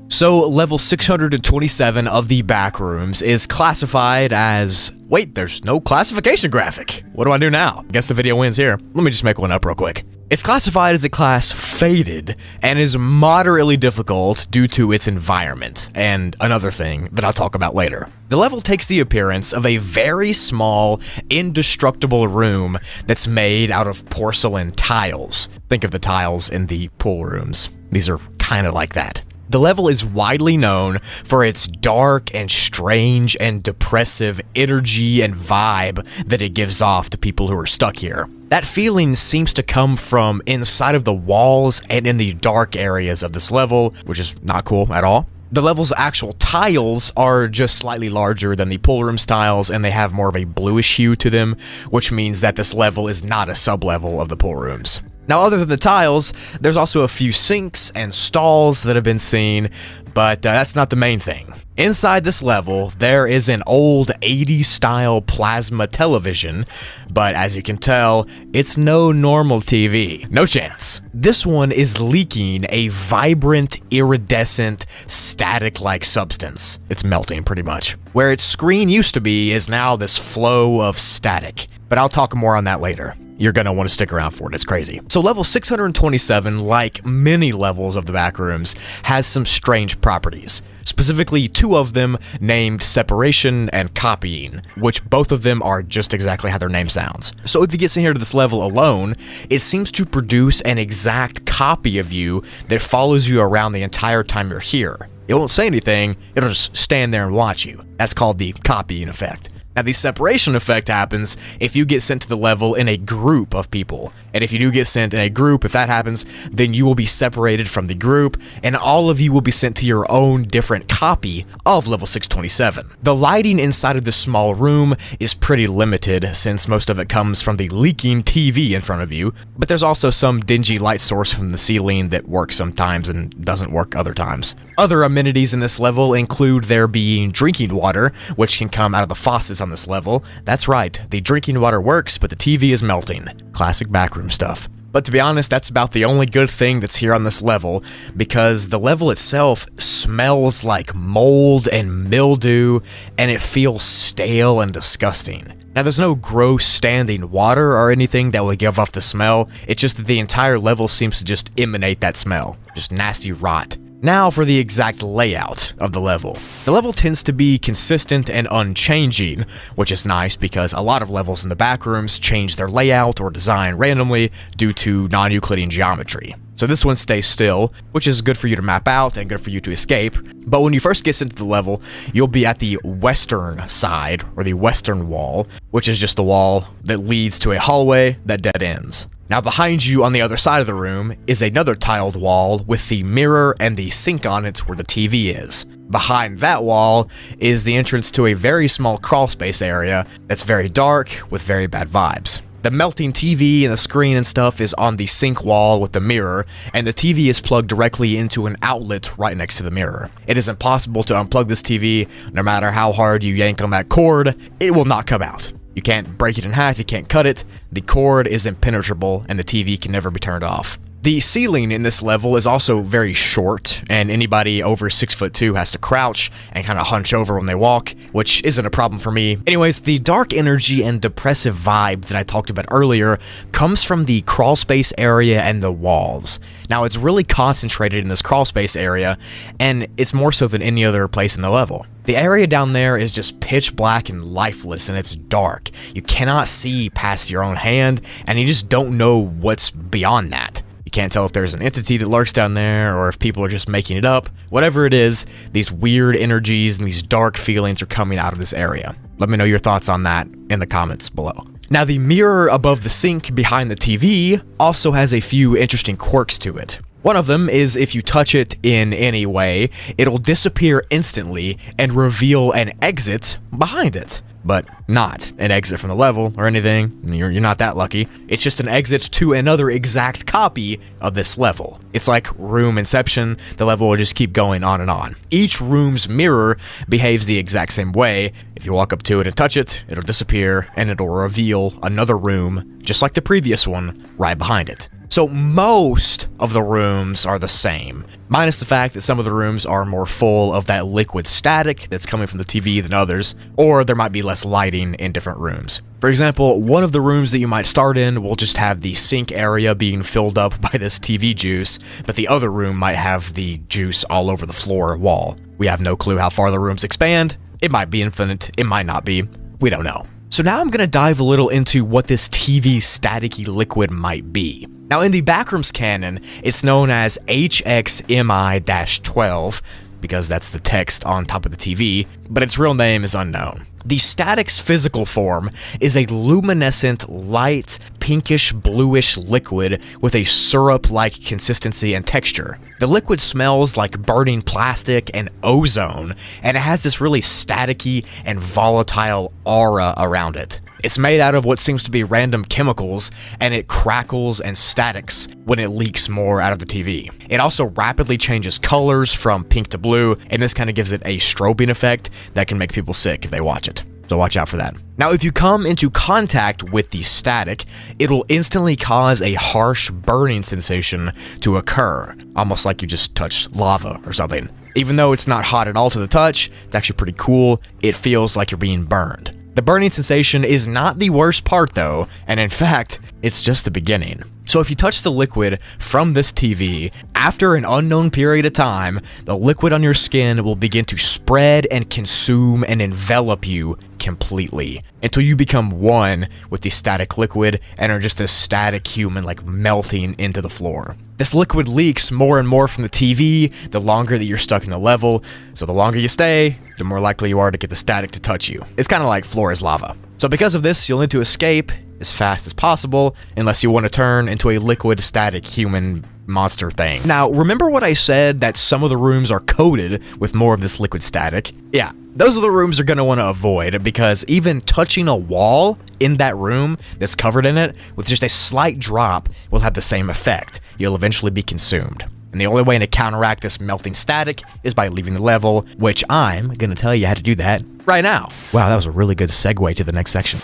So, level 627 of the Backrooms is classified as... Wait, there's no classification graphic. What do I do now? Guess the video wins here. Let me just make one up real quick. It's classified as a class Faded, and is moderately difficult due to its environment, and another thing that I'll talk about later. The level takes the appearance of a very small, indestructible room that's made out of porcelain tiles. Think of the tiles in the pool rooms. These are kind of like that. The level is widely known for its dark and strange and depressive energy and vibe that it gives off to people who are stuck here. That feeling seems to come from inside of the walls and in the dark areas of this level, which is not cool at all. The level's actual tiles are just slightly larger than the pool room's tiles, and they have more of a bluish hue to them, which means that this level is not a sub-level of the pool rooms. Now, other than the tiles, there's also a few sinks and stalls that have been seen, but that's not the main thing. Inside this level, there is an old 80s style plasma television, but as you can tell, it's no normal TV. No chance. This one is leaking a vibrant, iridescent, static-like substance. It's melting, pretty much. Where its screen used to be is now this flow of static, but I'll talk more on that later. You're gonna want to stick around for it, it's crazy. So level 627, like many levels of the Backrooms, has some strange properties. Specifically, two of them named Separation and Copying, which both of them are just exactly how their name sounds. So if you get in here to this level alone, it seems to produce an exact copy of you that follows you around the entire time you're here. It won't say anything, it'll just stand there and watch you. That's called the copying effect. Now, the separation effect happens if you get sent to the level in a group of people. And if you do get sent in a group, if that happens, then you will be separated from the group, and all of you will be sent to your own different copy of level 627. The lighting inside of this small room is pretty limited, since most of it comes from the leaking TV in front of you, but there's also some dingy light source from the ceiling that works sometimes and doesn't work other times. Other amenities in this level include there being drinking water, which can come out of the faucets on this level. That's right, the drinking water works, but the TV is melting. Classic backroom stuff. But to be honest, that's about the only good thing that's here on this level, because the level itself smells like mold and mildew, and it feels stale and disgusting. Now, there's no gross standing water or anything that would give off the smell, it's just that the entire level seems to just emanate that smell. Just nasty rot. Now for the exact layout of the level. The level tends to be consistent and unchanging, which is nice because a lot of levels in the Backrooms change their layout or design randomly due to non-Euclidean geometry. So this one stays still, which is good for you to map out and good for you to escape. But when you first get into the level, you'll be at the western side, or the western wall, which is just the wall that leads to a hallway that dead ends. Now behind you on the other side of the room is another tiled wall with the mirror and the sink on it where the TV is. Behind that wall is the entrance to a very small crawlspace area that's very dark with very bad vibes. The melting TV and the screen and stuff is on the sink wall with the mirror, and the TV is plugged directly into an outlet right next to the mirror. It is impossible to unplug this TV. No matter how hard you yank on that cord, it will not come out. You can't break it in half, you can't cut it, the cord is impenetrable, and the TV can never be turned off. The ceiling in this level is also very short, and anybody over 6'2" has to crouch and kind of hunch over when they walk, which isn't a problem for me. Anyways, the dark energy and depressive vibe that I talked about earlier comes from the crawlspace area and the walls. Now, it's really concentrated in this crawlspace area, and it's more so than any other place in the level. The area down there is just pitch black and lifeless, and it's dark. You cannot see past your own hand, and you just don't know what's beyond that. You can't tell if there's an entity that lurks down there, or if people are just making it up. Whatever it is, these weird energies and these dark feelings are coming out of this area. Let me know your thoughts on that in the comments below. Now, the mirror above the sink behind the TV also has a few interesting quirks to it. One of them is if you touch it in any way, it'll disappear instantly and reveal an exit behind it. but not an exit from the level or anything. You're not that lucky. It's just an exit to another exact copy of this level. It's like room inception. The level will just keep going on and on. Each room's mirror behaves the exact same way. If you walk up to it and touch it, it'll disappear and it'll reveal another room, just like the previous one, right behind it. So most of the rooms are the same, minus the fact that some of the rooms are more full of that liquid static that's coming from the TV than others, or there might be less lighting in different rooms. For example, one of the rooms that you might start in will just have the sink area being filled up by this TV juice, but the other room might have the juice all over the floor or wall. We have no clue how far the rooms expand. It might be infinite, it might not be, we don't know. So now I'm going to dive a little into what this TV staticky liquid might be. Now in the Backrooms canon, it's known as HXMI-12, because that's the text on top of the TV, but its real name is unknown. The static's physical form is a luminescent, light, pinkish, bluish liquid with a syrup-like consistency and texture. The liquid smells like burning plastic and ozone, and it has this really staticky and volatile aura around it. It's made out of what seems to be random chemicals, and it crackles and statics when it leaks more out of the TV. It also rapidly changes colors from pink to blue, and this kind of gives it a strobing effect that can make people sick if they watch it. So watch out for that. Now, if you come into contact with the static, it'll instantly cause a harsh burning sensation to occur, almost like you just touched lava or something. Even though it's not hot at all to the touch, it's actually pretty cool. It feels like you're being burned. The burning sensation is not the worst part though, and in fact, it's just the beginning. So if you touch the liquid from this TV, after an unknown period of time, the liquid on your skin will begin to spread and consume and envelop you completely until you become one with the static liquid and are just this static human like melting into the floor. This liquid leaks more and more from the TV the longer that you're stuck in the level, so the longer you stay, the more likely you are to get the static to touch you. It's kind of like floor is lava. So because of this, you'll need to escape as fast as possible unless you want to turn into a liquid static human monster thing. Now, remember what I said that some of the rooms are coated with more of this liquid static? Yeah, those are the rooms you're going to want to avoid because even touching a wall in that room that's covered in it with just a slight drop will have the same effect. You'll eventually be consumed. And the only way to counteract this melting static is by leaving the level, which I'm going to tell you how to do that right now. Wow, that was a really good segue to the next section.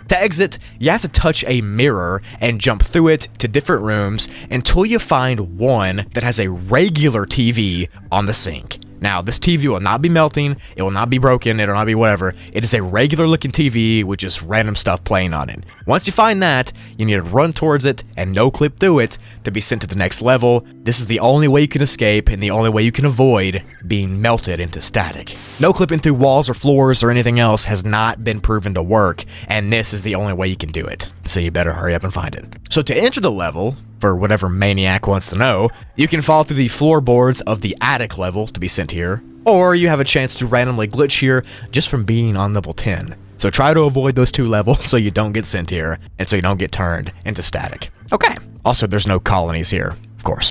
To exit, you have to touch a mirror and jump through it to different rooms until you find one that has a regular TV on the sink. Now, this TV will not be melting, it will not be broken, it will not be whatever. It is a regular looking TV with just random stuff playing on it. Once you find that, you need to run towards it and no-clip through it to be sent to the next level. This is the only way you can escape and the only way you can avoid being melted into static. No-clipping through walls or floors or anything else has not been proven to work, and this is the only way you can do it. So you better hurry up and find it. So to enter the level, for whatever maniac wants to know, you can fall through the floorboards of the attic level to be sent here, or you have a chance to randomly glitch here just from being on level 10. So try to avoid those two levels so you don't get sent here, and so you don't get turned into static. Okay. Also, there's no colonies here, of course.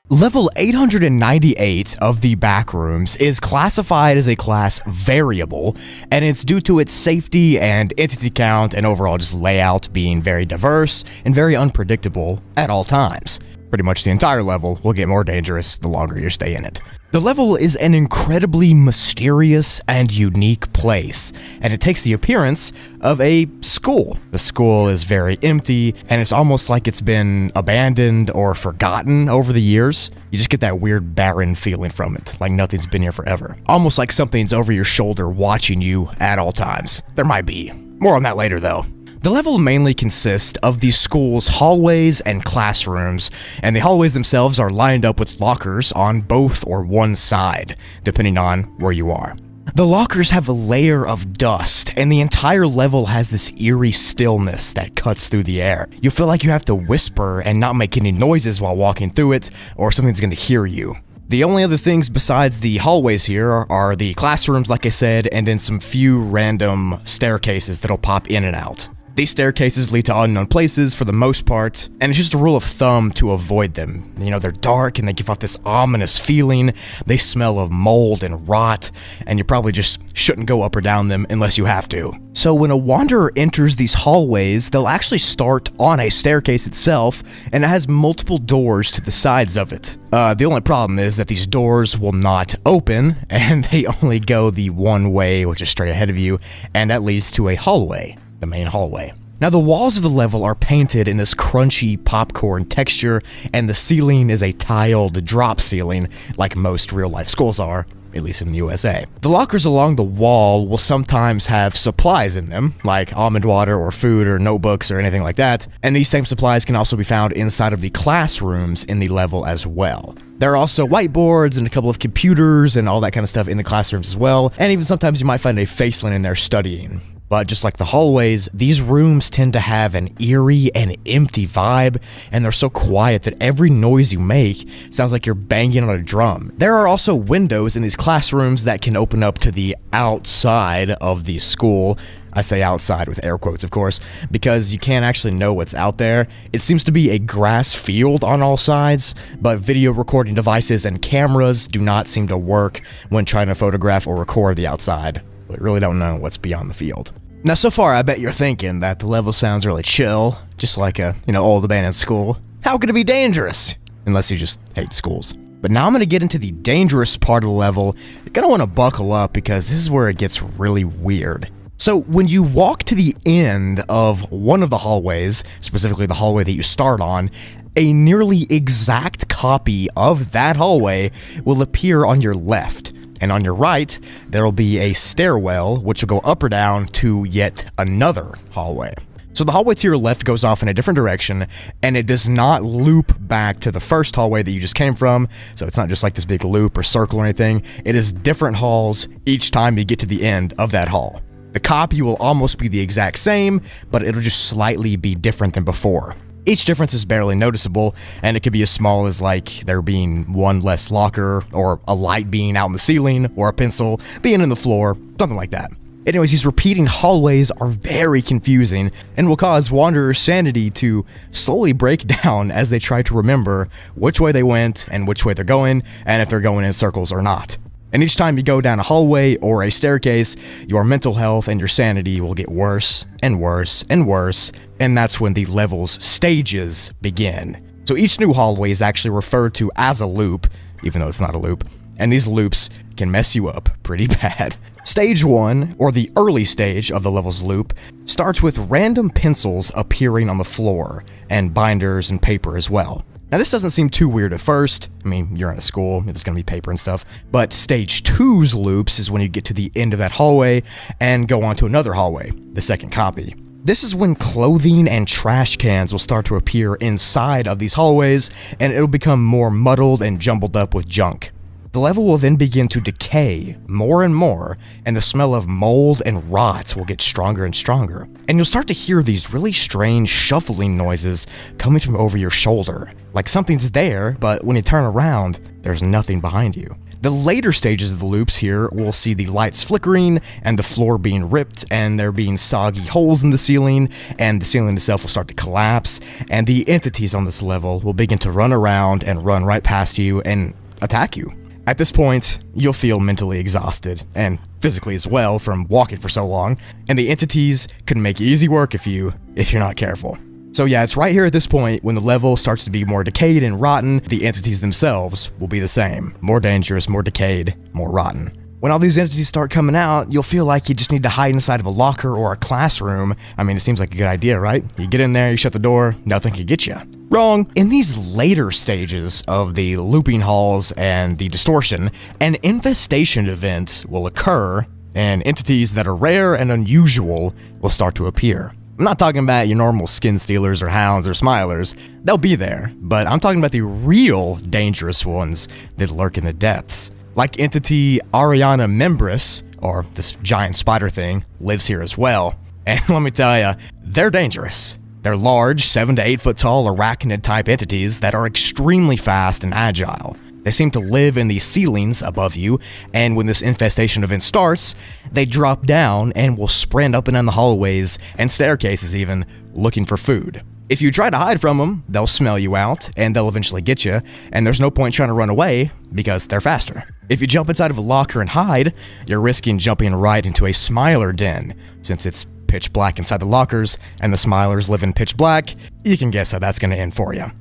Level 898 of the Backrooms is classified as a class variable, and it's due to its safety and entity count and overall just layout being very diverse and very unpredictable at all times. Pretty much the entire level will get more dangerous the longer you stay in it. The level is an incredibly mysterious and unique place, and it takes the appearance of a school. The school is very empty, and it's almost like it's been abandoned or forgotten over the years. You just get that weird barren feeling from it, like nothing's been here forever. Almost like something's over your shoulder watching you at all times. There might be. More on that later, though. The level mainly consists of the school's hallways and classrooms, and the hallways themselves are lined up with lockers on both or one side, depending on where you are. The lockers have a layer of dust, and the entire level has this eerie stillness that cuts through the air. You feel like you have to whisper and not make any noises while walking through it, or something's gonna hear you. The only other things besides the hallways here are the classrooms, like I said, and then some few random staircases that'll pop in and out. These staircases lead to unknown places for the most part, and it's just a rule of thumb to avoid them. You know, they're dark and they give off this ominous feeling, they smell of mold and rot, and you probably just shouldn't go up or down them unless you have to. So when a wanderer enters these hallways, they'll actually start on a staircase itself, and it has multiple doors to the sides of it. The only problem is that these doors will not open, and they only go the one way, which is straight ahead of you, and that leads to a hallway. The main hallway. Now the walls of the level are painted in this crunchy popcorn texture, and the ceiling is a tiled drop ceiling like most real life schools are, at least in the USA. The lockers along the wall will sometimes have supplies in them, like almond water or food or notebooks or anything like that, and these same supplies can also be found inside of the classrooms in the level as well. There are also whiteboards and a couple of computers and all that kind of stuff in the classrooms as well, and even sometimes you might find a faceling in there studying. But just like the hallways, these rooms tend to have an eerie and empty vibe, and they're so quiet that every noise you make sounds like you're banging on a drum. There are also windows in these classrooms that can open up to the outside of the school. I say outside with air quotes, of course, because you can't actually know what's out there. It seems to be a grass field on all sides, but video recording devices and cameras do not seem to work when trying to photograph or record the outside. We really don't know what's beyond the field. Now, so far, I bet you're thinking that the level sounds really chill, just like a, old abandoned school. How could it be dangerous? Unless you just hate schools. But now I'm going to get into the dangerous part of the level. You're going to want to buckle up because this is where it gets really weird. So when you walk to the end of one of the hallways, specifically the hallway that you start on, a nearly exact copy of that hallway will appear on your left. And on your right, there will be a stairwell which will go up or down to yet another hallway. So the hallway to your left goes off in a different direction, and it does not loop back to the first hallway that you just came from. So it's not just like this big loop or circle or anything. It is different halls each time you get to the end of that hall. The copy will almost be the exact same, but it'll just slightly be different than before. Each difference is barely noticeable, and it could be as small as like there being one less locker, or a light being out in the ceiling, or a pencil being in the floor, something like that. Anyways, these repeating hallways are very confusing and will cause wanderers' sanity to slowly break down as they try to remember which way they went and which way they're going, and if they're going in circles or not. And each time you go down a hallway or a staircase, your mental health and your sanity will get worse and worse and worse, and that's when the level's stages begin. So each new hallway is actually referred to as a loop, even though it's not a loop, and these loops can mess you up pretty bad. Stage 1, or the early stage of the level's loop, starts with random pencils appearing on the floor, and binders and paper as well. Now this doesn't seem too weird at first. I mean, you're in a school, there's gonna be paper and stuff. But stage 2's loops is when you get to the end of that hallway and go on to another hallway, the second copy. This is when clothing and trash cans will start to appear inside of these hallways, and it'll become more muddled and jumbled up with junk. The level will then begin to decay more and more, and the smell of mold and rot will get stronger and stronger. And you'll start to hear these really strange shuffling noises coming from over your shoulder. Like something's there, but when you turn around, there's nothing behind you. The later stages of the loops here will see the lights flickering and the floor being ripped, and there being soggy holes in the ceiling, and the ceiling itself will start to collapse, and the entities on this level will begin to run around and run right past you and attack you. At this point, you'll feel mentally exhausted, and physically as well from walking for so long, and the entities can make easy work of you if you're not careful. So yeah, it's right here at this point when the level starts to be more decayed and rotten, the entities themselves will be the same. More dangerous, more decayed, more rotten. When all these entities start coming out, you'll feel like you just need to hide inside of a locker or a classroom. I mean, it seems like a good idea, right? You get in there, you shut the door, nothing can get you. Wrong. In these later stages of the looping halls and the distortion, an infestation event will occur, and entities that are rare and unusual will start to appear. I'm not talking about your normal skin stealers or hounds or smilers. They'll be there, but I'm talking about the real dangerous ones that lurk in the depths. Like entity Ariana Membris, or this giant spider thing, lives here as well. And let me tell ya, they're dangerous. They're large, 7 to 8 foot tall arachnid type entities that are extremely fast and agile. They seem to live in the ceilings above you, and when this infestation event starts, they drop down and will sprint up and down the hallways and staircases even, looking for food. If you try to hide from them, they'll smell you out, and they'll eventually get you, and there's no point trying to run away, because they're faster. If you jump inside of a locker and hide, you're risking jumping right into a smiler den. Since it's pitch black inside the lockers, and the smilers live in pitch black, you can guess how that's going to end for you.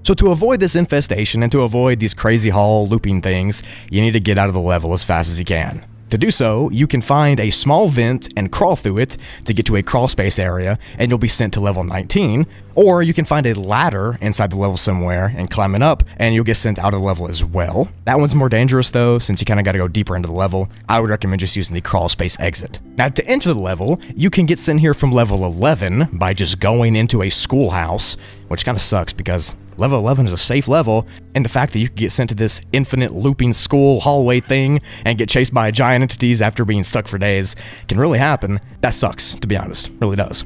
So to avoid this infestation and to avoid these crazy hall looping things, you need to get out of the level as fast as you can. To do so, you can find a small vent and crawl through it to get to a crawl space area, and you'll be sent to level 19, or you can find a ladder inside the level somewhere and climb it up, and you'll get sent out of the level as well. That one's more dangerous though, since you kind of got to go deeper into the level. I would recommend just using the crawl space exit. Now to enter the level, you can get sent here from level 11 by just going into a schoolhouse, which kind of sucks because level 11 is a safe level, and the fact that you can get sent to this infinite looping school hallway thing and get chased by giant entities after being stuck for days can really happen. That sucks, to be honest. Really does.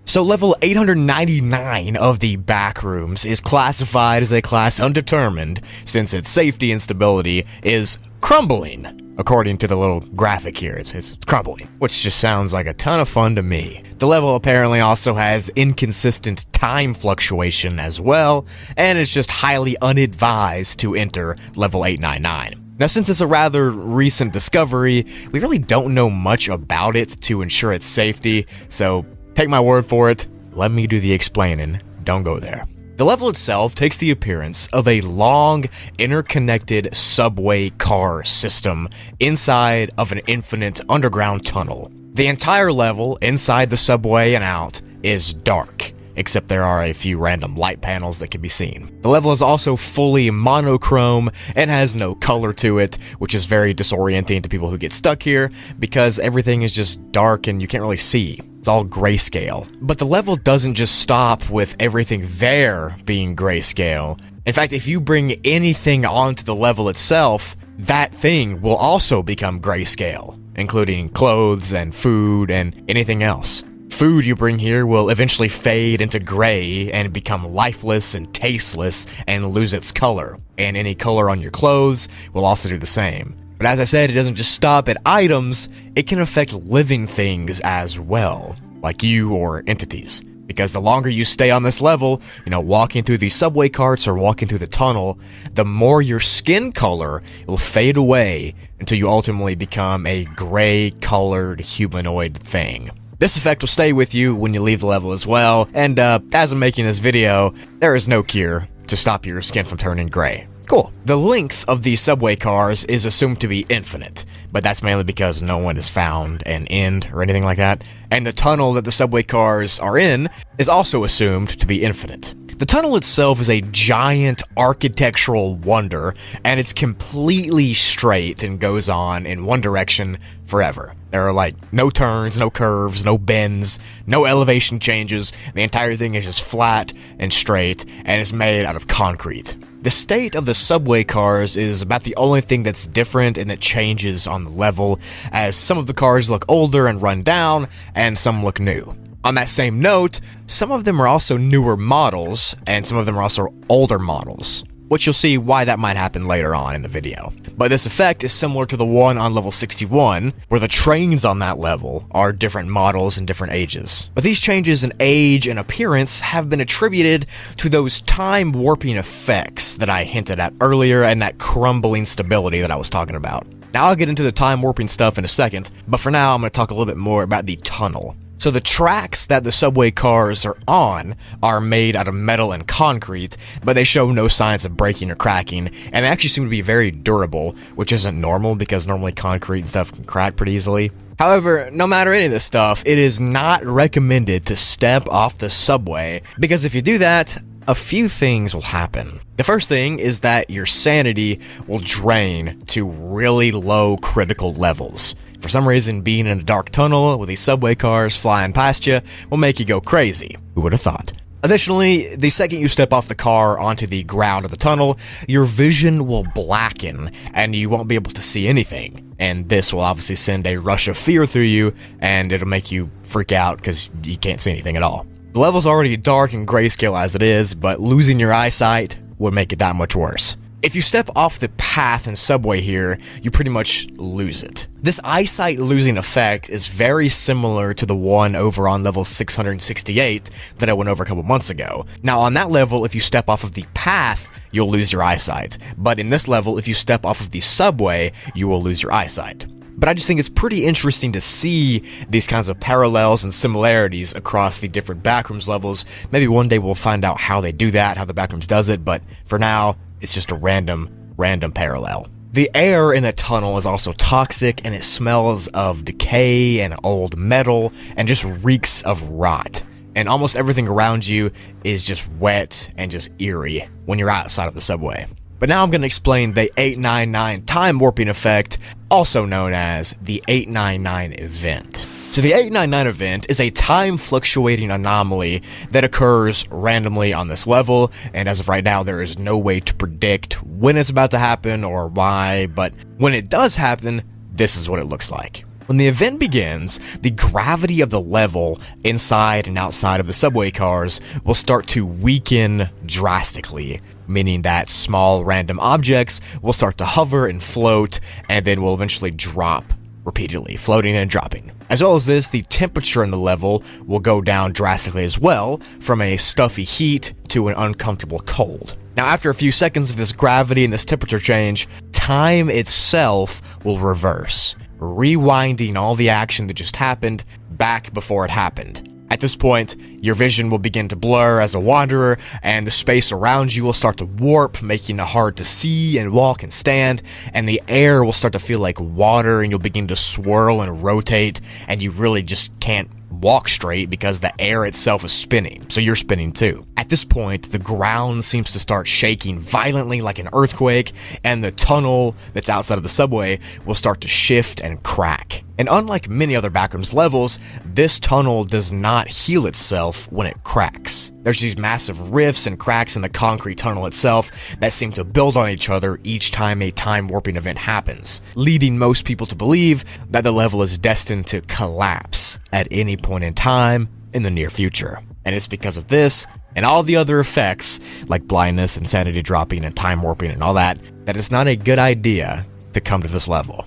So level 899 of the Backrooms is classified as a class undetermined, since its safety and stability is crumbling. According to the little graphic here, it's crumbling, which just sounds like a ton of fun to me. The level apparently also has inconsistent time fluctuation as well, and it's just highly unadvised to enter level 899. Now, since it's a rather recent discovery, we really don't know much about it to ensure its safety, so take my word for it, let me do the explaining, don't go there. The level itself takes the appearance of a long, interconnected subway car system inside of an infinite underground tunnel. The entire level, inside the subway and out, is dark, except there are a few random light panels that can be seen. The level is also fully monochrome and has no color to it, which is very disorienting to people who get stuck here, because everything is just dark and you can't really see. It's all grayscale. But the level doesn't just stop with everything there being grayscale. In fact, if you bring anything onto the level itself, that thing will also become grayscale, including clothes and food and anything else. Food you bring here will eventually fade into gray and become lifeless and tasteless and lose its color. And any color on your clothes will also do the same. But as I said, it doesn't just stop at items, it can affect living things as well, like you or entities. Because the longer you stay on this level, walking through these subway carts or walking through the tunnel, the more your skin color will fade away until you ultimately become a gray-colored humanoid thing. This effect will stay with you when you leave the level as well, and as I'm making this video, there is no cure to stop your skin from turning gray. Cool. The length of these subway cars is assumed to be infinite, but that's mainly because no one has found an end or anything like that. And the tunnel that the subway cars are in is also assumed to be infinite. The tunnel itself is a giant architectural wonder, and it's completely straight and goes on in one direction forever. There are no turns, no curves, no bends, no elevation changes. The entire thing is just flat and straight, and is made out of concrete. The state of the subway cars is about the only thing that's different and that changes on the level, as some of the cars look older and run down, and some look new. On that same note, some of them are also newer models, and some of them are also older models, which you'll see why that might happen later on in the video. But this effect is similar to the one on level 61, where the trains on that level are different models and different ages. But these changes in age and appearance have been attributed to those time warping effects that I hinted at earlier and that crumbling stability that I was talking about. Now I'll get into the time warping stuff in a second, but for now I'm going to talk a little bit more about the tunnel. So the tracks that the subway cars are on are made out of metal and concrete, but they show no signs of breaking or cracking, and they actually seem to be very durable, which isn't normal because normally concrete and stuff can crack pretty easily. However, no matter any of this stuff, it is not recommended to step off the subway, because if you do that, a few things will happen. The first thing is that your sanity will drain to really low critical levels. For some reason, being in a dark tunnel with these subway cars flying past you will make you go crazy. Who would have thought? Additionally, the second you step off the car onto the ground of the tunnel, your vision will blacken and you won't be able to see anything. and this will obviously send a rush of fear through you, and it'll make you freak out because you can't see anything at all. The level's already dark and grayscale as it is, but losing your eyesight would make it that much worse. If you step off the path in Subway here, you pretty much lose it. This eyesight losing effect is very similar to the one over on level 668 that I went over a couple months ago. Now on that level, if you step off of the path, you'll lose your eyesight. But in this level, if you step off of the subway, you will lose your eyesight. But I just think it's pretty interesting to see these kinds of parallels and similarities across the different Backrooms levels. Maybe one day we'll find out how they do that, how the Backrooms does it, but for now, it's just a random parallel. The air in the tunnel is also toxic, and it smells of decay and old metal and just reeks of rot. And almost everything around you is just wet and just eerie when you're outside of the subway. But now I'm going to explain the 899 time warping effect, also known as the 899 event. So the 899 event is a time fluctuating anomaly that occurs randomly on this level, and as of right now there is no way to predict when it's about to happen or why, but when it does happen, this is what it looks like. When the event begins, the gravity of the level inside and outside of the subway cars will start to weaken drastically, meaning that small random objects will start to hover and float, and then will eventually drop repeatedly, floating and dropping. As well as this, the temperature in the level will go down drastically as well, from a stuffy heat to an uncomfortable cold. Now after a few seconds of this gravity and this temperature change, time itself will reverse, rewinding all the action that just happened back before it happened. At this point, your vision will begin to blur as a wanderer, and the space around you will start to warp, making it hard to see and walk and stand, and the air will start to feel like water, and you'll begin to swirl and rotate, and you really just can't walk straight because the air itself is spinning, so you're spinning too. At this point, the ground seems to start shaking violently like an earthquake, and the tunnel that's outside of the subway will start to shift and crack. And unlike many other Backrooms levels, this tunnel does not heal itself when it cracks. There's these massive rifts and cracks in the concrete tunnel itself that seem to build on each other each time a time warping event happens, leading most people to believe that the level is destined to collapse at any point in time in the near future. And it's because of this and all the other effects, like blindness, insanity dropping, and time warping and all that, that it's not a good idea to come to this level.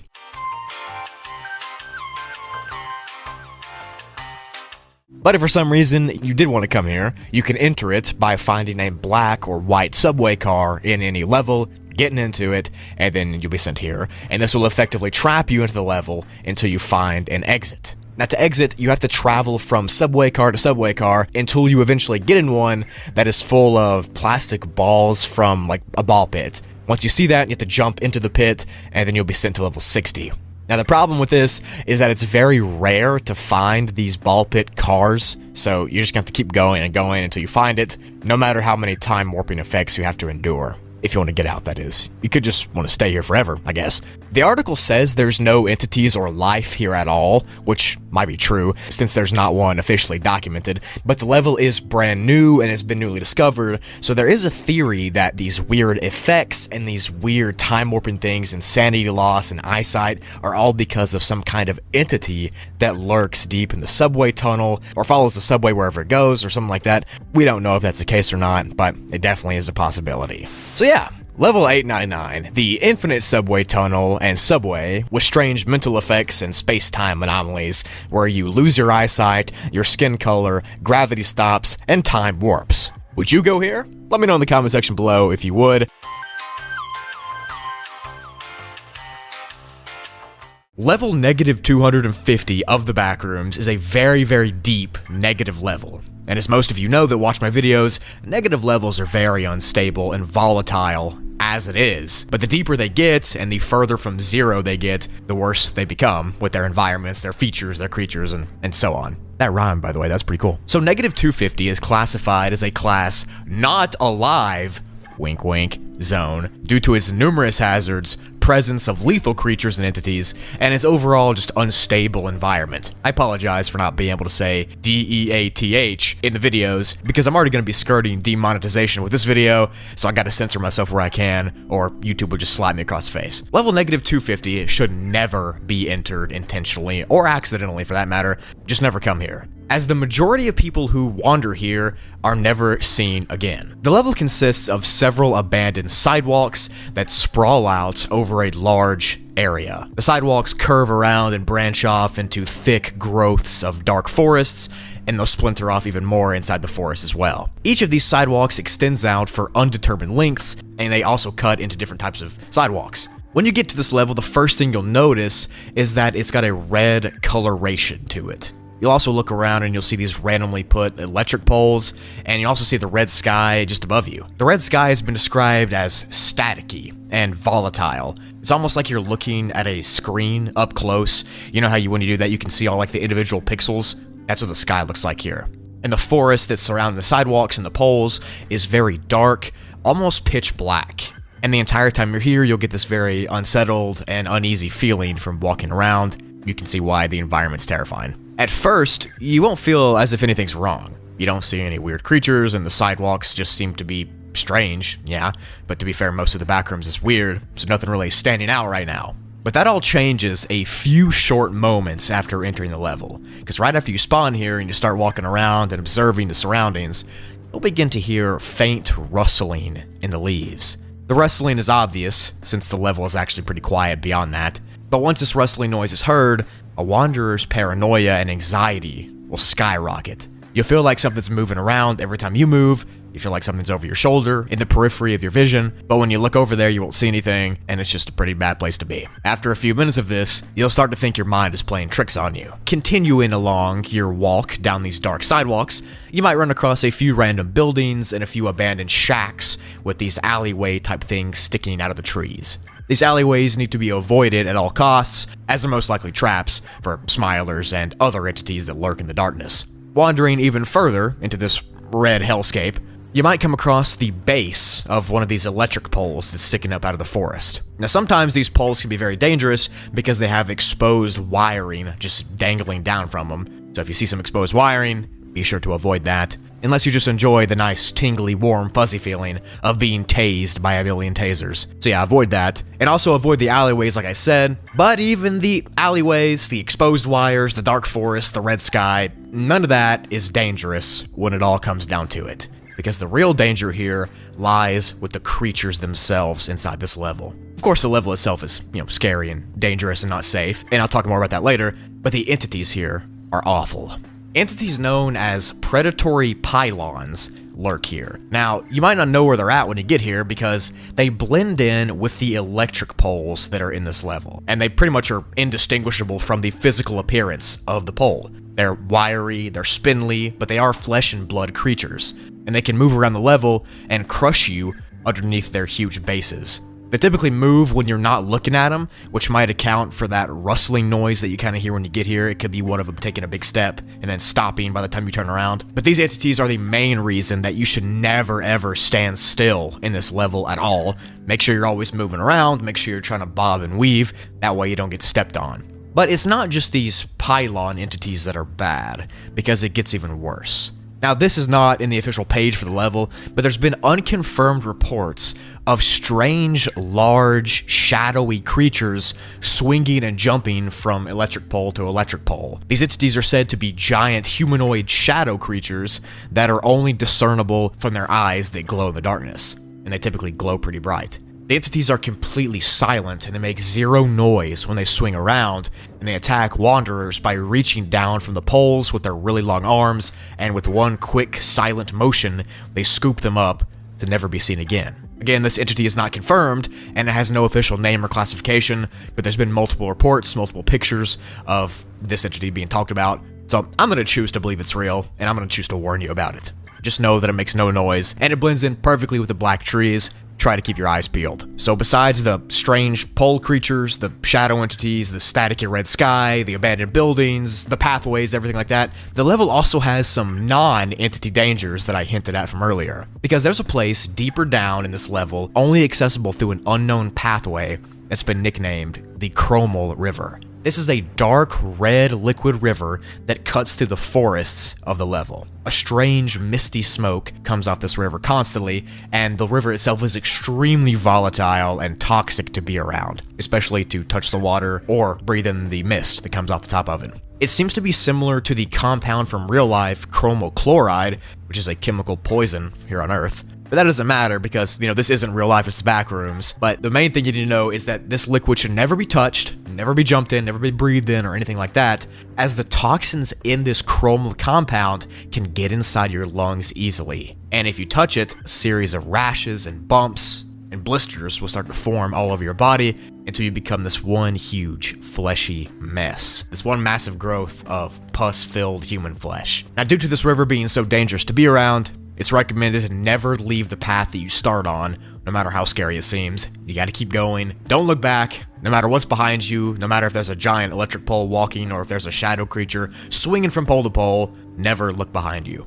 But if for some reason you did want to come here, you can enter it by finding a black or white subway car in any level, getting into it, and then you'll be sent here. And this will effectively trap you into the level until you find an exit. Now to exit, you have to travel from subway car to subway car until you eventually get in one that is full of plastic balls from like a ball pit. Once you see that, you have to jump into the pit, and then you'll be sent to level 60. Now the problem with this is that it's very rare to find these ball pit cars, so you're just going to have to keep going and going until you find it, no matter how many time warping effects you have to endure. If you want to get out, that is. You could just want to stay here forever, I guess. The article says there's no entities or life here at all, which might be true, since there's not one officially documented, but the level is brand new and has been newly discovered, so there is a theory that these weird effects and these weird time warping things, insanity loss and eyesight, are all because of some kind of entity that lurks deep in the subway tunnel, or follows the subway wherever it goes, or something like that. We don't know if that's the case or not, but it definitely is a possibility. So yeah, level 899, the infinite subway tunnel and subway with strange mental effects and space-time anomalies where you lose your eyesight, your skin color, gravity stops, and time warps. Would you go here? Let me know in the comment section below if you would. Level negative 250 of the Backrooms is a very, very deep negative level. And as most of you know that watch my videos, negative levels are very unstable and volatile as it is. But the deeper they get, and the further from zero they get, the worse they become with their environments, their features, their creatures, and so on. That rhymed, by the way, that's pretty cool. So negative 250 is classified as a class not alive, wink wink, zone, due to its numerous hazards, presence of lethal creatures and entities, and its overall just unstable environment. I apologize for not being able to say DEATH in the videos, because I'm already going to be skirting demonetization with this video, so I gotta censor myself where I can, or YouTube will just slap me across the face. Level negative 250 should never be entered intentionally, or accidentally for that matter. Just never come here, as the majority of people who wander here are never seen again. The level consists of several abandoned sidewalks that sprawl out over a large area. The sidewalks curve around and branch off into thick growths of dark forests, and they'll splinter off even more inside the forest as well. Each of these sidewalks extends out for undetermined lengths, and they also cut into different types of sidewalks. When you get to this level, the first thing you'll notice is that it's got a red coloration to it. You'll also look around and you'll see these randomly put electric poles, and you also see the red sky just above you. The red sky has been described as staticky and volatile. It's almost like you're looking at a screen up close. You know how when you do that, you can see all like the individual pixels? That's what the sky looks like here. And the forest that's surrounding the sidewalks and the poles is very dark, almost pitch black. And the entire time you're here, you'll get this very unsettled and uneasy feeling from walking around. You can see why the environment's terrifying. At first, you won't feel as if anything's wrong. You don't see any weird creatures, and the sidewalks just seem to be strange, yeah, but to be fair, most of the backrooms is weird, so nothing really is standing out right now. But that all changes a few short moments after entering the level, because right after you spawn here and you start walking around and observing the surroundings, you'll begin to hear faint rustling in the leaves. The rustling is obvious, since the level is actually pretty quiet beyond that, but once this rustling noise is heard, a wanderer's paranoia and anxiety will skyrocket. You'll feel like something's moving around every time you move. You feel like something's over your shoulder, in the periphery of your vision, but when you look over there, you won't see anything, and it's just a pretty bad place to be. After a few minutes of this, you'll start to think your mind is playing tricks on you. Continuing along your walk down these dark sidewalks, you might run across a few random buildings and a few abandoned shacks with these alleyway type things sticking out of the trees. These alleyways need to be avoided at all costs, as they're most likely traps for smilers and other entities that lurk in the darkness. Wandering even further into this red hellscape, you might come across the base of one of these electric poles that's sticking up out of the forest. Now, sometimes these poles can be very dangerous because they have exposed wiring just dangling down from them. So if you see some exposed wiring, be sure to avoid that, unless you just enjoy the nice, tingly, warm, fuzzy feeling of being tased by a million tasers. So yeah, avoid that. And also avoid the alleyways like I said, but even the alleyways, the exposed wires, the dark forest, the red sky, none of that is dangerous when it all comes down to it. Because the real danger here lies with the creatures themselves inside this level. Of course, the level itself is, scary and dangerous and not safe, and I'll talk more about that later, but the entities here are awful. Entities known as predatory pylons lurk here. Now, you might not know where they're at when you get here because they blend in with the electric poles that are in this level, and they pretty much are indistinguishable from the physical appearance of the pole. They're wiry, they're spindly, but they are flesh and blood creatures, and they can move around the level and crush you underneath their huge bases. They typically move when you're not looking at them, which might account for that rustling noise that you kind of hear when you get here. It could be one of them taking a big step and then stopping by the time you turn around. But these entities are the main reason that you should never ever stand still in this level at all. Make sure you're always moving around, make sure you're trying to bob and weave, that way you don't get stepped on. But it's not just these pylon entities that are bad, because it gets even worse. Now, this is not in the official page for the level, but there's been unconfirmed reports of strange, large, shadowy creatures swinging and jumping from electric pole to electric pole. These entities are said to be giant humanoid shadow creatures that are only discernible from their eyes that glow in the darkness, and they typically glow pretty bright. The entities are completely silent and they make zero noise when they swing around, and they attack wanderers by reaching down from the poles with their really long arms, and with one quick, silent motion, they scoop them up to never be seen again. Again, this entity is not confirmed, and it has no official name or classification, but there's been multiple reports, multiple pictures of this entity being talked about, so I'm going to choose to believe it's real, and I'm going to choose to warn you about it. Just know that it makes no noise, and it blends in perfectly with the black trees. Try to keep your eyes peeled. So besides the strange pole creatures, the shadow entities, the staticky red sky, the abandoned buildings, the pathways, everything like that, the level also has some non-entity dangers that I hinted at from earlier. Because there's a place deeper down in this level, only accessible through an unknown pathway, that's been nicknamed the Chromal River. This is a dark red liquid river that cuts through the forests of the level. A strange misty smoke comes off this river constantly, and the river itself is extremely volatile and toxic to be around, especially to touch the water or breathe in the mist that comes off the top of it. It seems to be similar to the compound from real life chromal chloride, which is a chemical poison here on Earth. But that doesn't matter because, this isn't real life, it's Backrooms. But the main thing you need to know is that this liquid should never be touched, never be jumped in, never be breathed in, or anything like that, as the toxins in this chromal compound can get inside your lungs easily. And if you touch it, a series of rashes and bumps and blisters will start to form all over your body until you become this one huge fleshy mess. This one massive growth of pus-filled human flesh. Now, due to this river being so dangerous to be around, it's recommended to never leave the path that you start on, no matter how scary it seems. You gotta keep going. Don't look back, no matter what's behind you, no matter if there's a giant electric pole walking or if there's a shadow creature swinging from pole to pole, never look behind you.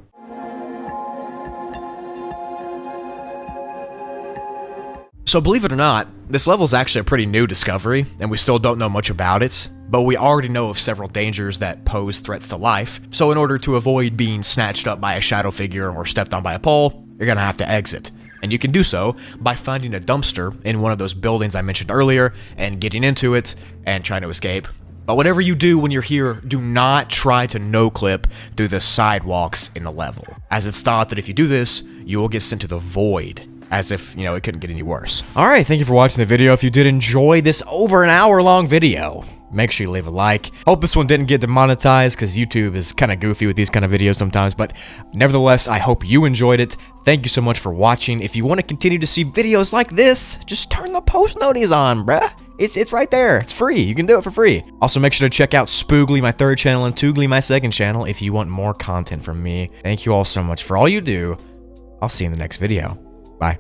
So believe it or not, this level is actually a pretty new discovery, and we still don't know much about it, but we already know of several dangers that pose threats to life, so in order to avoid being snatched up by a shadow figure or stepped on by a pole, you're gonna have to exit. And you can do so by finding a dumpster in one of those buildings I mentioned earlier, and getting into it, and trying to escape. But whatever you do when you're here, do not try to no-clip through the sidewalks in the level, as it's thought that if you do this, you will get sent to the void. As if, it couldn't get any worse. Alright, thank you for watching the video. If you did enjoy this over an hour-long video, make sure you leave a like. Hope this one didn't get demonetized, because YouTube is kind of goofy with these kind of videos sometimes, but nevertheless, I hope you enjoyed it. Thank you so much for watching. If you want to continue to see videos like this, just turn the post noties on, bruh. It's right there. It's free. You can do it for free. Also, make sure to check out Spoogly, my third channel, and Toogly, my second channel, if you want more content from me. Thank you all so much for all you do. I'll see you in the next video. Bye.